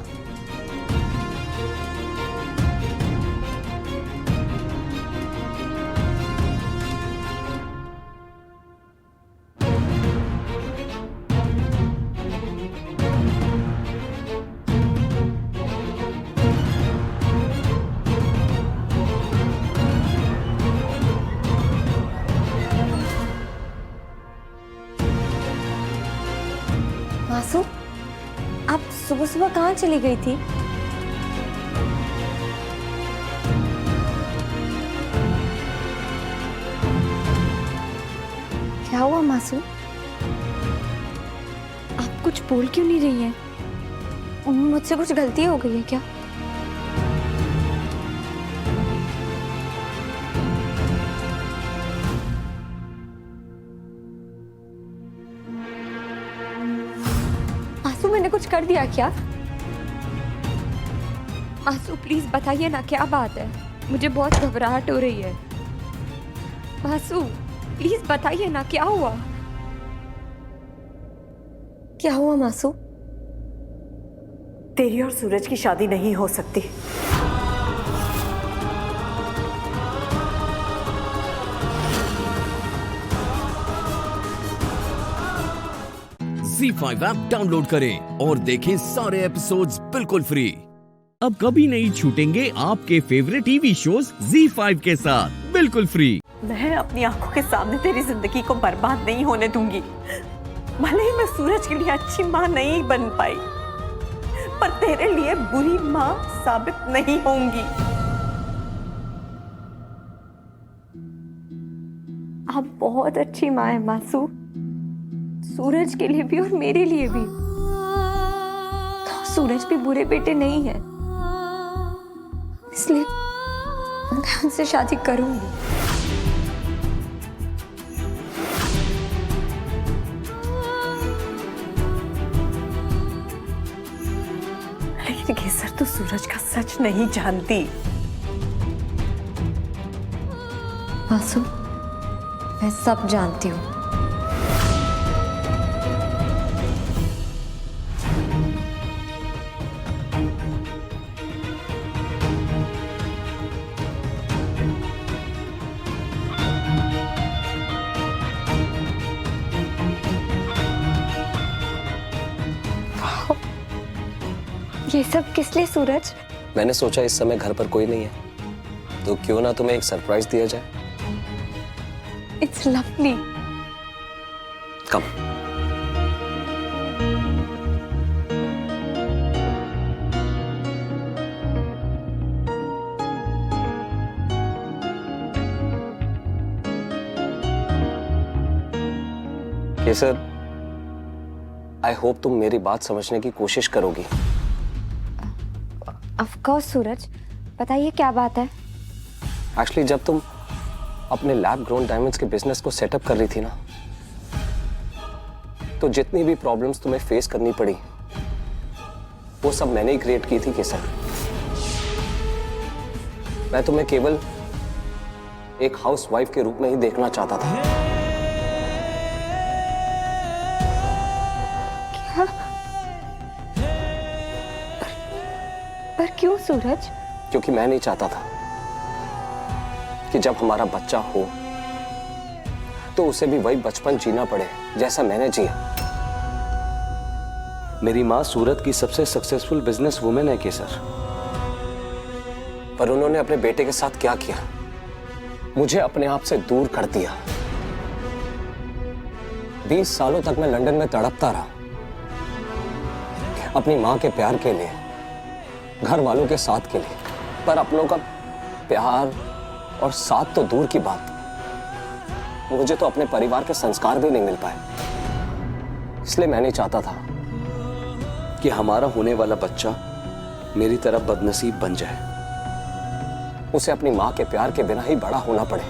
मासू, आप सुबह सुबह कहाँ चली गई थी? क्या हुआ मासू? आप कुछ बोल क्यों नहीं रही हैं? मुझसे कुछ गलती हो गई है क्या? मासू, मैंने कुछ कर दिया क्या? मासू प्लीज बताइए ना, क्या बात है? मुझे बहुत घबराहट हो रही है। मासू प्लीज बताइए ना, क्या हुआ? क्या हुआ मासू? तेरी और सूरज की शादी नहीं हो सकती। ZEE5 ऐप डाउनलोड करें और देखें सारे एपिसोड्स बिल्कुल फ्री। अब कभी नहीं छूटेंगे आपके फेवरेट टीवी शोज ZEE5 के साथ बिल्कुल फ्री। मैं अपनी आंखों के सामने तेरी जिंदगी को बर्बाद नहीं होने दूंगी। भले ही मैं सूरज के लिए अच्छी माँ नहीं बन पाई, पर तेरे लिए बुरी माँ साबित नहीं होंगी। आप बहुत अच्छी माँ है मासू, सूरज के लिए भी और मेरे लिए भी। तो सूरज भी बुरे बेटे नहीं है, इसलिए मैं उनसे शादी करूंगी। लेकिन केसर, तू सूरज का सच नहीं जानती। वासु, मैं सब जानती हूँ। ये सब किस लिए सूरज? मैंने सोचा इस समय घर पर कोई नहीं है, तो क्यों ना तुम्हें एक सरप्राइज दिया जाए। It's lovely. Come. Kesar, I hope तुम मेरी बात समझने की कोशिश करोगी। ऑफ कोर्स सूरज, बताइए क्या बात है? एक्चुअली जब तुम अपने लैब ग्रोन डायमंड्स के बिजनेस को सेटअप कर रही थी ना, तो जितनी भी प्रॉब्लम्स तुम्हें फेस करनी पड़ी वो सब मैंने ही क्रिएट की थी केसर। मैं तुम्हें केवल एक हाउसवाइफ के रूप में ही देखना चाहता था। क्या? पर क्यों सूरज? क्योंकि मैं नहीं चाहता था कि जब हमारा बच्चा हो तो उसे भी वही बचपन जीना पड़े जैसा मैंने जिया। मेरी मां सूरत की सबसे सक्सेसफुल बिजनेस वुमेन है केसर, पर उन्होंने अपने बेटे के साथ क्या किया? मुझे अपने आप से दूर कर दिया। 20 सालों तक मैं लंदन में तड़पता रहा अपनी मां के प्यार के लिए, घर वालों के साथ के लिए, पर अपनों का प्यार और साथ तो दूर की बात, मुझे तो अपने परिवार के संस्कार भी नहीं मिल पाए। इसलिए मैं नहीं चाहता था कि हमारा होने वाला बच्चा मेरी तरह बदनसीब बन जाए, उसे अपनी मां के प्यार के बिना ही बड़ा होना पड़े।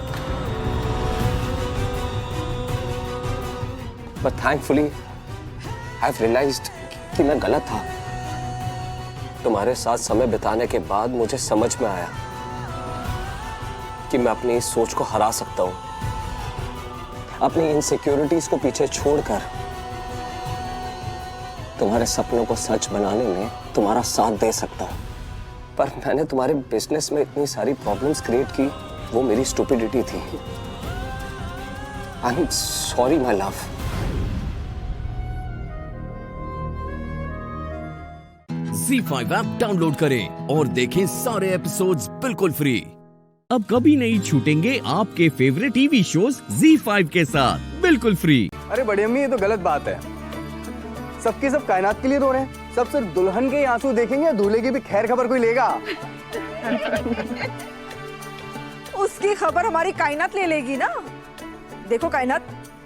But thankfully, I've realized कि मैं गलत था। तुम्हारे साथ समय बिताने के बाद मुझे समझ में आया कि मैं अपनी इस सोच को हरा सकता हूं, अपनी इनसिक्योरिटीज को पीछे छोड़कर तुम्हारे सपनों को सच बनाने में तुम्हारा साथ दे सकता हूं। पर मैंने तुम्हारे बिजनेस में इतनी सारी प्रॉब्लम्स क्रिएट की, वो मेरी स्टूपिडिटी थी। I am sorry my love. ZEE5 app download करें और देखें सारे एपिसोड्स बिल्कुल फ्री। अब कभी नहीं छूटेंगे आपके फेवरेट टीवी शोज ZEE5 के साथ बिल्कुल फ्री। अरे बड़ी अम्मी, ये तो गलत बात है। सबके सब कायनात के लिए रो रहे हैं। सब सिर्फ दुल्हन के ही आंसू देखेंगे, दूल्हे की भी खैर खबर कोई लेगा? उसकी खबर हमारी कायनात ले लेगी ना। देखो कायनात,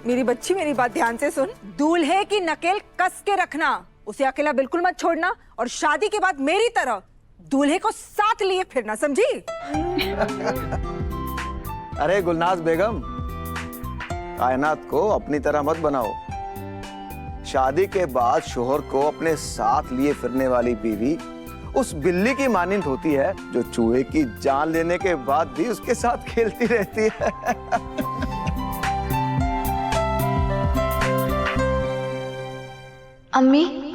मेरी बच्ची मेरी बात ध्यान से सुन। दूल्हे की नकेल कस के रखना, उसे अकेला बिल्कुल मत छोड़ना, और शादी के बाद मेरी तरह दूल्हे को साथ लिए फिरना, समझी? अरे गुलनाज बेगम, कायनात को अपनी तरह मत बनाओ। शादी के बाद शोहर को अपने साथ लिए फिरने वाली बीवी उस बिल्ली की मानिंद होती है जो चूहे की जान लेने के बाद भी उसके साथ खेलती रहती है। अम्मी,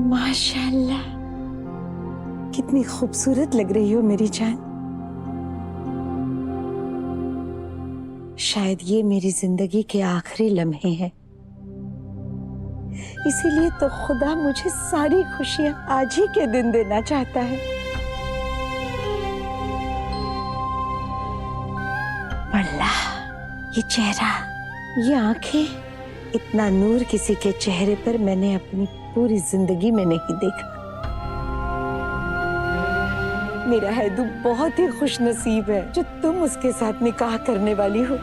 माशाल्लाह, कितनी खूबसूरत लग रही हो मेरी जान। शायद ये मेरी जिंदगी के आखिरी लम्हे हैं, इसीलिए तो खुदा मुझे सारी खुशियां आज ही के दिन देना चाहता है। अल्लाह, ये चेहरा, ये आंखें, इतना नूर किसी के चेहरे पर मैंने अपनी पूरी जिंदगी में नहीं देखा। मेरा हैदू बहुत ही खुश नसीब है जो तुम उसके साथ निकाह करने वाली हो।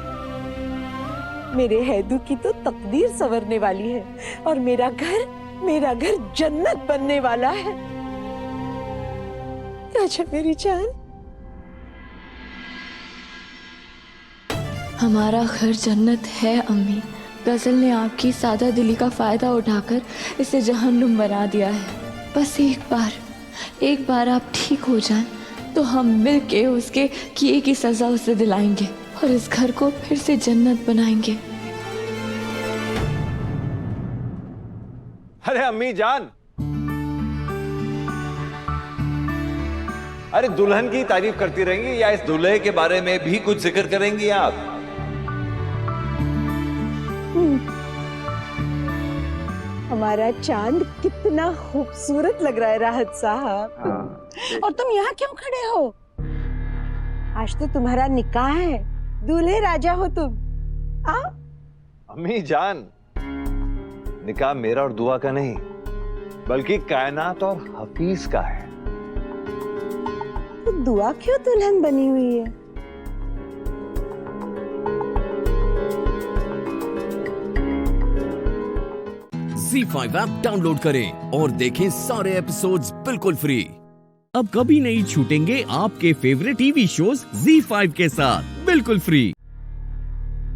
मेरे हैदू की तो तकदीर संवरने वाली है और मेरा घर जन्नत बनने वाला है। अच्छा मेरी जान, हमारा घर जन्नत है अम्मी। गजल ने आपकी सादा दिली का फायदा उठाकर इसे जहन्नुम बना दिया है। बस एक बार आप ठीक हो जाएं तो हम मिलके उसके किए की सजा उसे दिलाएंगे और इस घर को फिर से जन्नत बनाएंगे। अरे अम्मी जान, अरे दुल्हन की तारीफ करती रहेंगी या इस दूल्हे के बारे में भी कुछ जिक्र करेंगी आप? हमारा चांद कितना खूबसूरत लग रहा है राहत साहब। और तुम यहाँ क्यों खड़े हो? आज तो तुम्हारा निकाह है, दूल्हे राजा हो तुम। आओ। अम्मी जान, निकाह मेरा और दुआ का नहीं बल्कि कायनात और हफीज का है। तो दुआ क्यों दुल्हन बनी हुई है? ZEE5 ऐप डाउनलोड करें और देखें सारे एपिसोड्स बिल्कुल फ्री। अब कभी नहीं छूटेंगे आपके फेवरेट टीवी शोज ZEE5 के साथ बिल्कुल फ्री।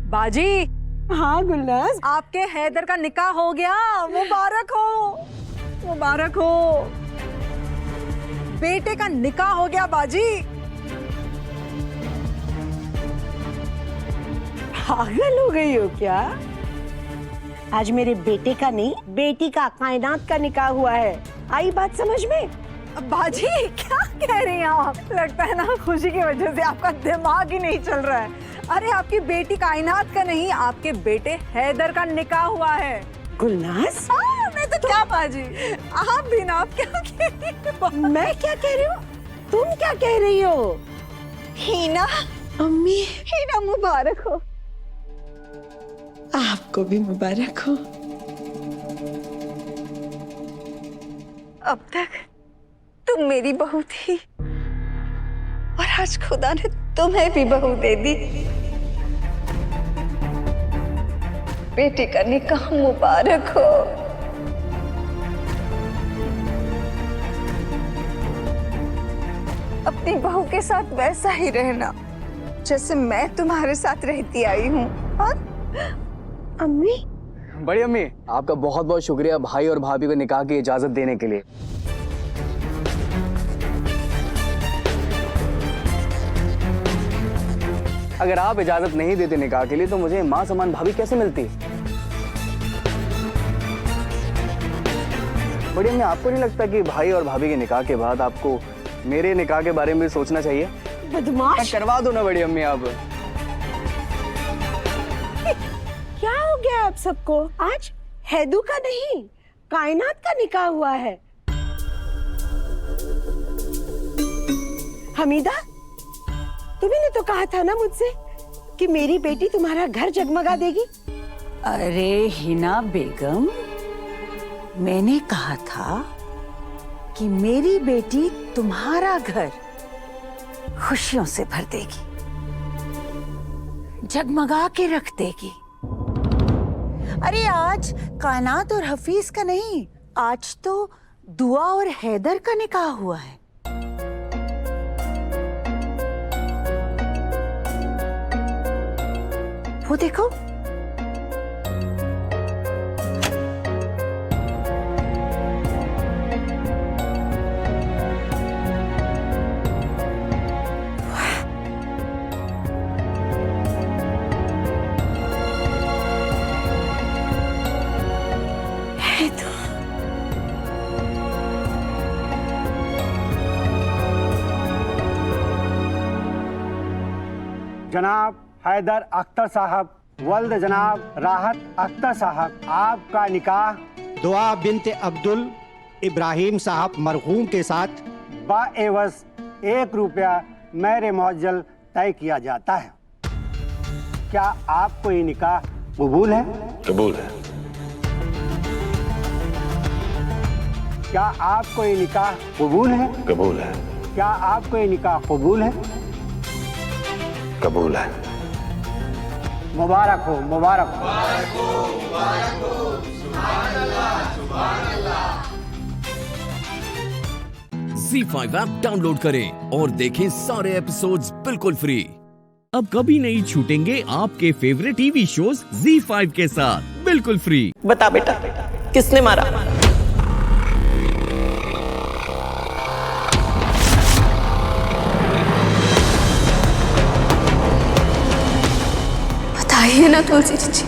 बाजी। हाँ गुलनाज, आपके हैदर का निकाह हो गया। मुबारक हो, मुबारक हो। बेटे का निकाह हो गया बाजी। पागल हो गई हो क्या? आज मेरे बेटे का नहीं, बेटी का, कायनात का निकाह हुआ है। आई बात समझ में? बाजी क्या कह रही हैं आप? लगता है ना खुशी की वजह से आपका दिमाग ही नहीं चल रहा है। अरे आपकी बेटी कायनात का नहीं, आपके बेटे हैदर का निकाह हुआ है। गुलनाज? मैं तो क्या बाजी, आप भी ना, आप क्या कह रही हो? मैं क्या कह रही हूँ? तुम क्या कह रही हो? हीना, अम्मी, हीना मुबारक हो। आपको भी मुबारक हो। अब तक तुम मेरी बहू थी और आज खुदा ने तुम्हें भी बहू दे दी। बेटी का निकाह मुबारक हो। अपनी बहू के साथ वैसा ही रहना जैसे मैं तुम्हारे साथ रहती आई हूँ। अम्मी, बड़ी अम्मी, आपका बहुत बहुत शुक्रिया भाई और भाभी को निकाह की इजाजत देने के लिए। अगर आप इजाजत नहीं देते निकाह के लिए तो मुझे मां समान भाभी कैसे मिलती? बड़ी अम्मी, आपको नहीं लगता कि भाई और भाभी के निकाह के बाद आपको मेरे निकाह के बारे में भी सोचना चाहिए? बदमाश, करवा दो ना बड़ी अम्मी आप। क्या हो गया आप सबको? आज हैदू का नहीं, कायनात का निकाह हुआ है। हमीदा, तुम्ही तो कहा था ना मुझसे कि मेरी बेटी तुम्हारा घर जगमगा देगी। अरे हिना बेगम, मैंने कहा था कि मेरी बेटी तुम्हारा घर खुशियों से भर देगी, जगमगा के रख देगी। अरे आज कायनात और हफीज का नहीं, आज तो दुआ और हैदर का निकाह हुआ है। वो देखो, जनाब, हैदर अख्तर साहब वल्द जनाब राहत अख्तर साहब, आपका निकाह दुआ बिनते अब्दुल इब्राहिम साहब मरहूम के साथ बाएवज 1 रुपया मेरे मुअज्जल तय किया जाता है। क्या आपको ये निकाह कबूल है? कबूल है। क्या आपको ये निकाह कबूल है? कबूल है। क्या आपको ये निकाह कबूल है? कबूल है। मुबारक हो, मुबारक हो। ZEE5 ऐप डाउनलोड करें और देखें सारे एपिसोड्स बिल्कुल फ्री। अब कभी नहीं छूटेंगे आपके फेवरेट टीवी शोज ZEE5 के साथ बिल्कुल फ्री। बता बेटा, किसने मारा? बताइए ना तुलसी जी।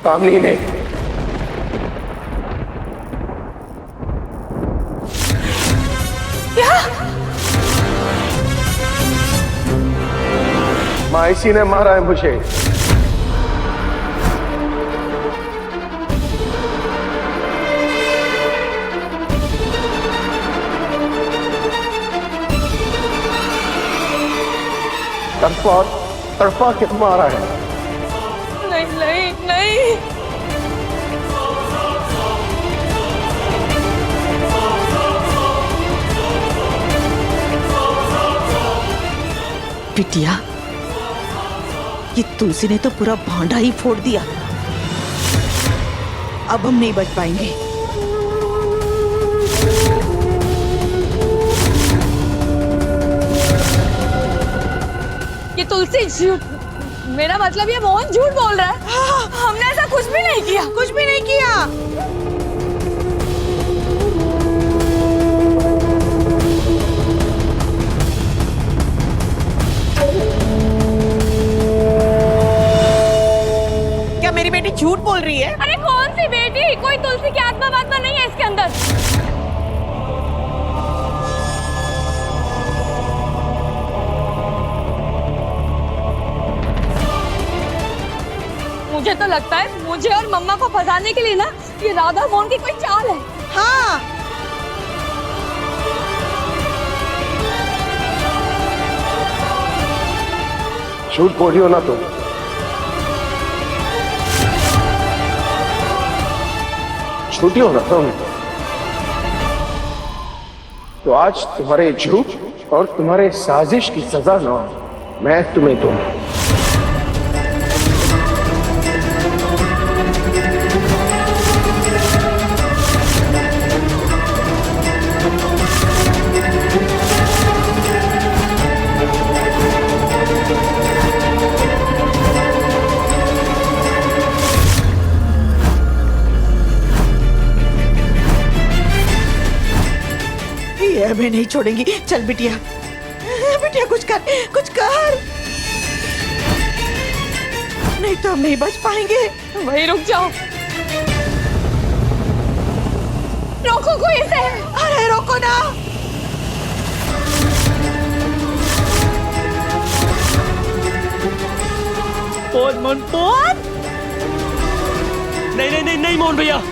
कामनी ने माइसी ने मारा है मुझे। तड़पा के मारा है। नहीं नहीं नहीं, बिटिया, ये तुलसी ने तो पूरा भांडा ही फोड़ दिया। अब हम नहीं बच पाएंगे। ये तुलसी झूठ, मेरा मतलब ये मोहन झूठ बोल रहा है। हमने ऐसा कुछ भी नहीं किया, कुछ भी नहीं किया। क्या मेरी बेटी झूठ बोल रही है? अरे कौन सी बेटी? कोई तुलसी की आत्मा वात्मा नहीं है इसके अंदर। मुझे तो लगता है मुझे और मम्मा को फंसाने के लिए ना ये राधा मोहन की कोई चाल है। हाँ, झूठ बोली हो ना तुम। झूठी हो ना तुम। तो आज तुम्हारे झूठ और तुम्हारे साजिश की सजा ना मैं तुम्हें दूंगा। हमें नहीं छोड़ेंगी। चल बिटिया, बिटिया कुछ कर, कुछ कर, नहीं तो हम नहीं बच पाएंगे। वही रुक जाओ, रोको कोई इसे। अरे रोको ना। मोहन नहीं नहीं नहीं नहीं मोहन भैया,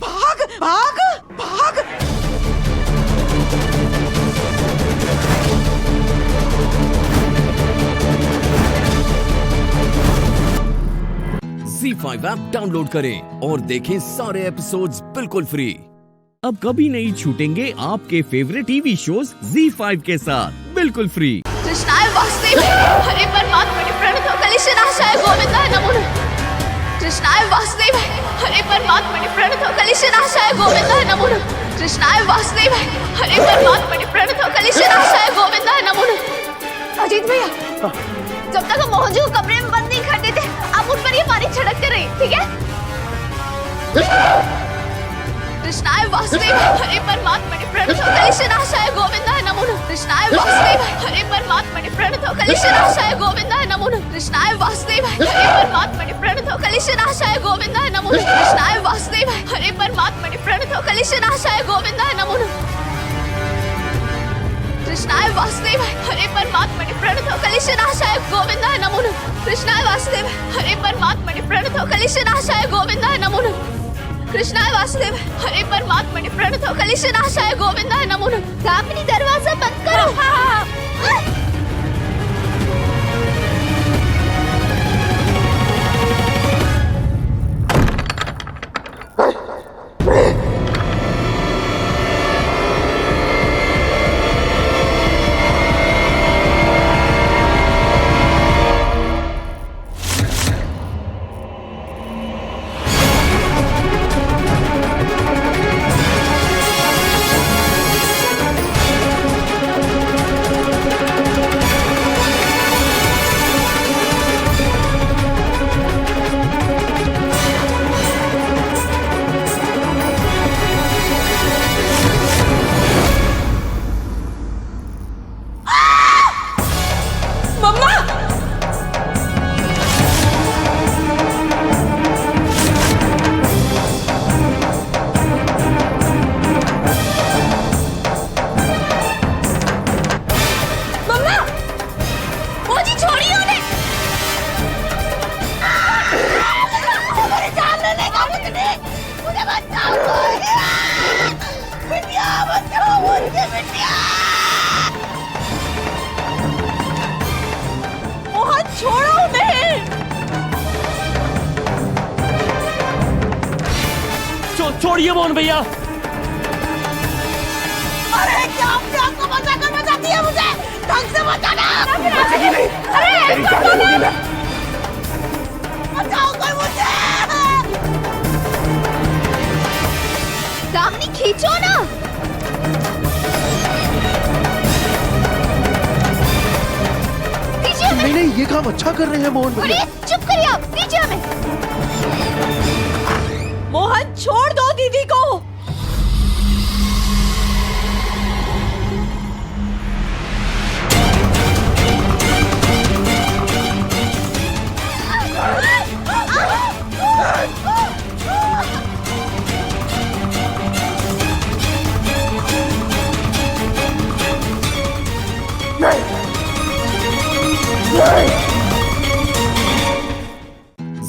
भाग भाग। ZEE5 ऐप डाउनलोड करें और देखें सारे एपिसोड्स बिल्कुल फ्री। अब कभी नहीं छूटेंगे आपके फेवरेट टीवी शोज ZEE5 के साथ बिल्कुल फ्री। कृष्णाय वासुदेवाय हरे परमात्मने प्रणतः कलिशनाशाय गोविंदाय नमो नमः। कृष्णाय वासुदेवाय हरे परमात्मने प्रणतः कलिशनाशाय गोविंदाय नमो नमः। कृष्णाय वासुदेवाय हरे परमात्मने प्रणतः कलिशनाशाय गोविंदाय नमो नमः। अजीत भैया, जब तक हम मोहन जी को कमरे में बंद नहीं कर देते, आप उन पर ये पानी छिड़कते रहिए, ठीक है? कृष्णाय वासुदेवाय हरे परमात्मने प्रणतः कलिशनाशाय गोविंदाय नमो नमः। कृष्णाय वासुदेवाय हरे परमात्मने प्रणतो कलिशनाशाय गोविंदाय नमो नमः कृष्णाय वासुदेवाय हरे परमात्मने प्रणतो कलिशनाशाय गोविंदाय नमो नमः कृष्णाय वासुदेवाय हरे परमात्मने प्रणतो कलिशनाशाय गोविंदाय नमो नमः कृष्णाय वासुदेवाय हरे परमात्मने प्रणतो कलिशनाशाय गोविंदाय नमो नमः कृष्णाय वासुदेवाय हरे परमात्मने प्रणतो कलिशनाशाय गोविंदाय नमो नमः कृष्णाय वासुदेवाय हरे परमात्मने प्रणतो कलिशनाशाय गोविंदाय नमो नमः। दामिनी दरवाजा बंद करो। छोड़िए मोहन भैया। अरे क्या आपने आपको बचाती है मुझे? ढंग से बचाना। बचेगी नहीं। तेरी जान लूंगी मैं। बचाओ कोई मुझे। दामिनी खींचो ना। दीजिए हमें। नहीं, ये काम अच्छा कर रहे हैं मोहन भैया। अरे चुप करिए आप, दीजिए हमें। मोहन छोड़ दो दीदी को।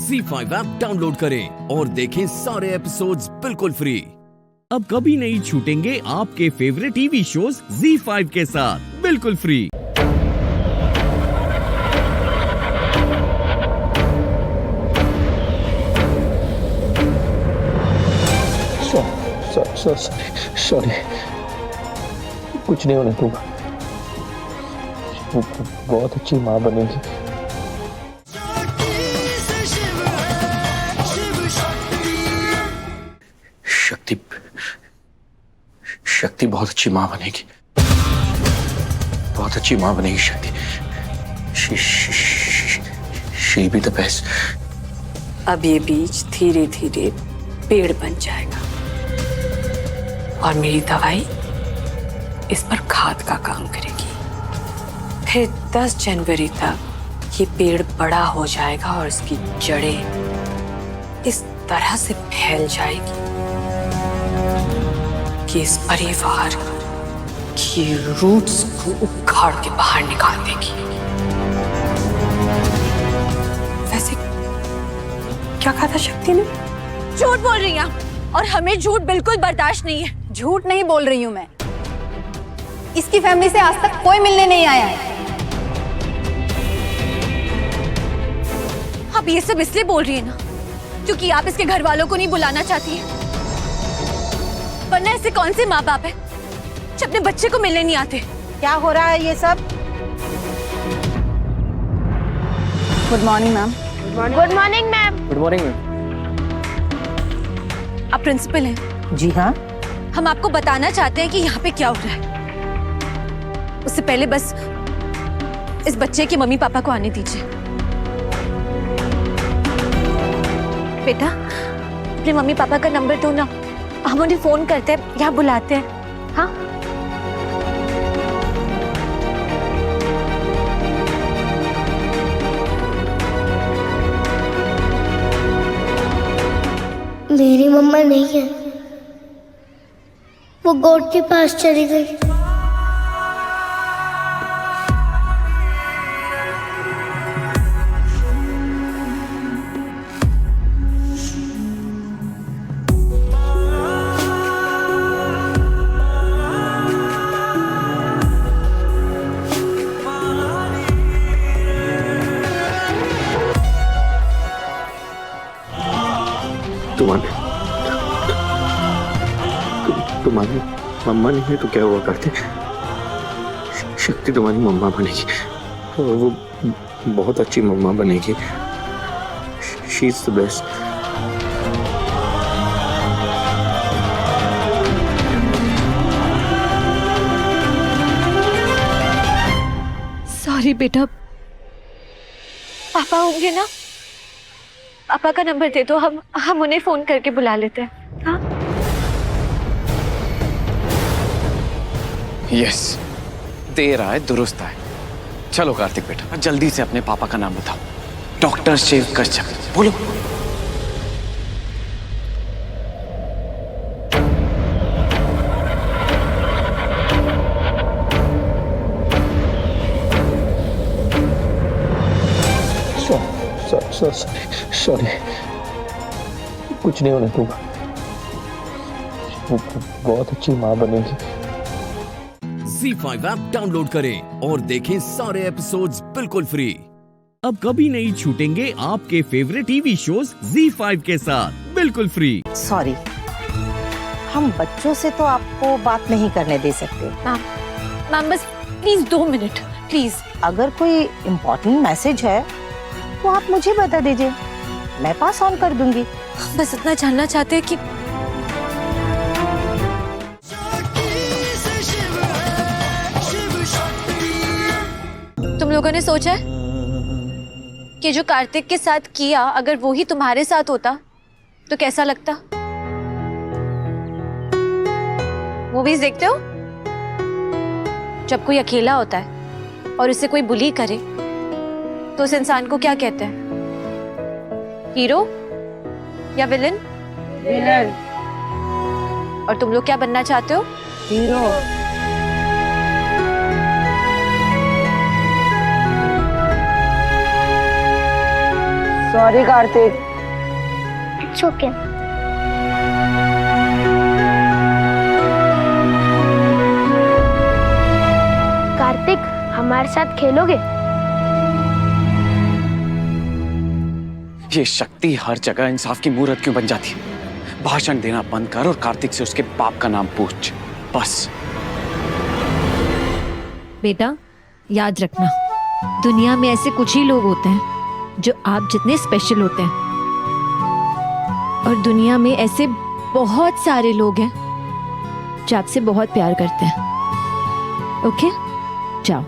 ZEE5 ऐप डाउनलोड करें और देखें सारे एपिसोड्स बिल्कुल फ्री। अब कभी नहीं छूटेंगे आपके फेवरेट टीवी शोज ZEE5 के साथ बिल्कुल फ्री। सॉरी, कुछ नहीं होने दूंगा। बहुत अच्छी माँ बनेगी। शक्ति बहुत अच्छी माँ बनेगी। बहुत अच्छी माँ बनेगी शक्ति। She be the best. अब ये बीज धीरे धीरे पेड़ बन जाएगा और मेरी दवाई इस पर खाद का काम करेगी। फिर 10 जनवरी तक ये पेड़ बड़ा हो जाएगा और इसकी जड़ें इस तरह से फैल जाएगी कि इस परिवार की रूट्स को उखाड़ के बाहर निकाल देगी। वैसे क्या कहा था शक्ति ने? झूठ बोल रही हैं आप, और हमें झूठ बिल्कुल बर्दाश्त नहीं है। झूठ नहीं बोल रही हूँ मैं। इसकी फैमिली से आज तक कोई मिलने नहीं आया है। आप ये सब इसलिए बोल रही है ना क्योंकि आप इसके घर वालों को नहीं बुलाना चाहती है। वरना ऐसे कौन से माँ बाप है जो अपने बच्चे को मिलने नहीं आते? क्या हो रहा है ये सब? Good morning ma'am. Good morning ma'am. Good morning ma'am. आप प्रिंसिपल हैं? जी हाँ। हम आपको बताना चाहते हैं कि यहाँ पे क्या हो रहा है। उससे पहले बस इस बच्चे के मम्मी पापा को आने दीजिए। बेटा, अपने मम्मी पापा का नंबर दो ना, हम उन्हें फोन करते हैं या बुलाते हैं। हाँ? मम्मा नहीं है, वो गॉड के पास चली गई। तुम्हारी मम्मा नहीं है तो क्या हुआ करते? शक्ति तुम्हारी मम्मा बनेगी और वो बहुत अच्छी मम्मा बनेगी। She is the best. Sorry बेटा। पापा होंगे ना, पापा का नंबर दे दो, हम उन्हें फोन करके बुला लेते हैं। हाँ यस, देर आए दुरुस्त आए। चलो कार्तिक बेटा, जल्दी से अपने पापा का नाम बताओ। डॉक्टर शिव कश्यप, बोलो। सॉरी, कुछ नहीं होने दूंगा। वो बहुत अच्छी माँ बनेगी। ZEE5 ऐप डाउनलोड करें और देखें सारे एपिसोड्स बिल्कुल फ्री। अब कभी नहीं छूटेंगे आपके फेवरेट टीवी शोज ZEE5 के साथ बिल्कुल फ्री। सॉरी, हम बच्चों से तो आपको बात नहीं करने दे सकते। मैम बस प्लीज 2 मिनट प्लीज। अगर कोई इम्पोर्टेंट मैसेज है तो आप मुझे बता दीजिए, मैं पास ऑन कर दूंगी। बस इतना जानना चाहते हैं कि तुम लोगों ने सोचा है कि जो कार्तिक के साथ किया अगर वो ही तुम्हारे साथ होता तो कैसा लगता? मूवीज देखते हो? जब कोई अकेला होता है और उसे कोई बुली करे तो उस इंसान को क्या कहते हैं? हीरो या विलन? विलन। और तुम लोग क्या बनना चाहते हो? Hero. Sorry Kartik. It's okay. Kartik, हमारे साथ खेलोगे? ये शक्ति हर जगह इंसाफ की मूरत क्यों बन जाती है? भाषण देना बंद कर और कार्तिक से उसके बाप का नाम पूछ, बस। बेटा याद रखना, दुनिया में ऐसे कुछ ही लोग होते हैं जो आप जितने स्पेशल होते हैं, और दुनिया में ऐसे बहुत सारे लोग हैं जो आपसे बहुत प्यार करते हैं। ओके, जाओ।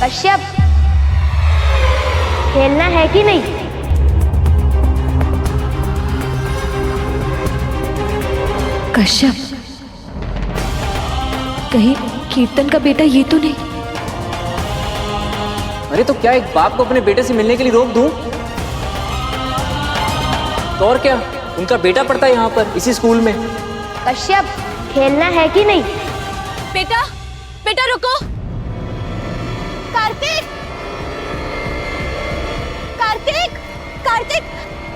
कश्यप, खेलना है कि नहीं? कश्यप, कहीं कीर्तन का बेटा ये तो नहीं? अरे तो क्या एक बाप को अपने बेटे से मिलने के लिए रोक दूं? तो और क्या, उनका बेटा पढ़ता है यहाँ पर इसी स्कूल में। कश्यप, खेलना है कि नहीं? बेटा, बेटा रुको। कार्तिक, कार्तिक, कार्तिक,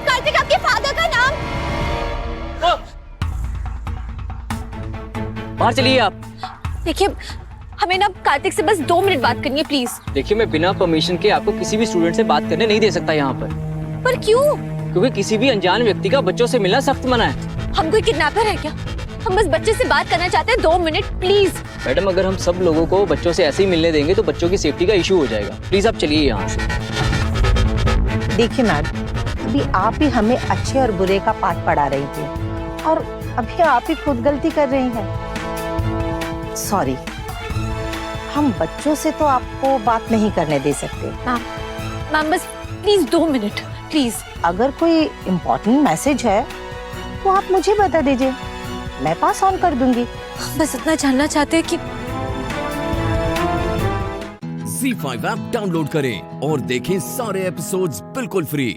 कार्तिक, आपके फादर का नाम? बाहर चलिए आप। देखिए, हमें ना कार्तिक से बस 2 मिनट बात करनी है प्लीज। देखिए, मैं बिना परमिशन के आपको किसी भी स्टूडेंट से बात करने नहीं दे सकता यहाँ पर क्यों? क्योंकि किसी भी अनजान व्यक्ति का बच्चों से मिलना सख्त मना है। हम कोई किडनैपर है क्या? हम बस बच्चे से बात करना चाहते हैं, 2 मिनट प्लीज। मैडम, अगर हम सब लोगों को बच्चों से ऐसे ही मिलने देंगे तो बच्चों की सेफ्टी का इशू हो जाएगा। प्लीज आप चलिए यहाँ से। देखिए मैडम, अभी आप ही हमें अच्छे और बुरे का पाठ पढ़ा रही थी और अभी आप ही खुद गलती कर रही हैं। सॉरी, हम बच्चों से तो आपको बात नहीं करने दे सकते। मैम बस प्लीज 2 मिनट प्लीज। अगर कोई इम्पोर्टेंट मैसेज है तो आप मुझे बता दीजिए, मैं पास ऑन कर दूंगी। बस इतना जानना चाहते हैं कि Z5 ऐप डाउनलोड करें और देखें सारे एपिसोड्स बिल्कुल फ्री।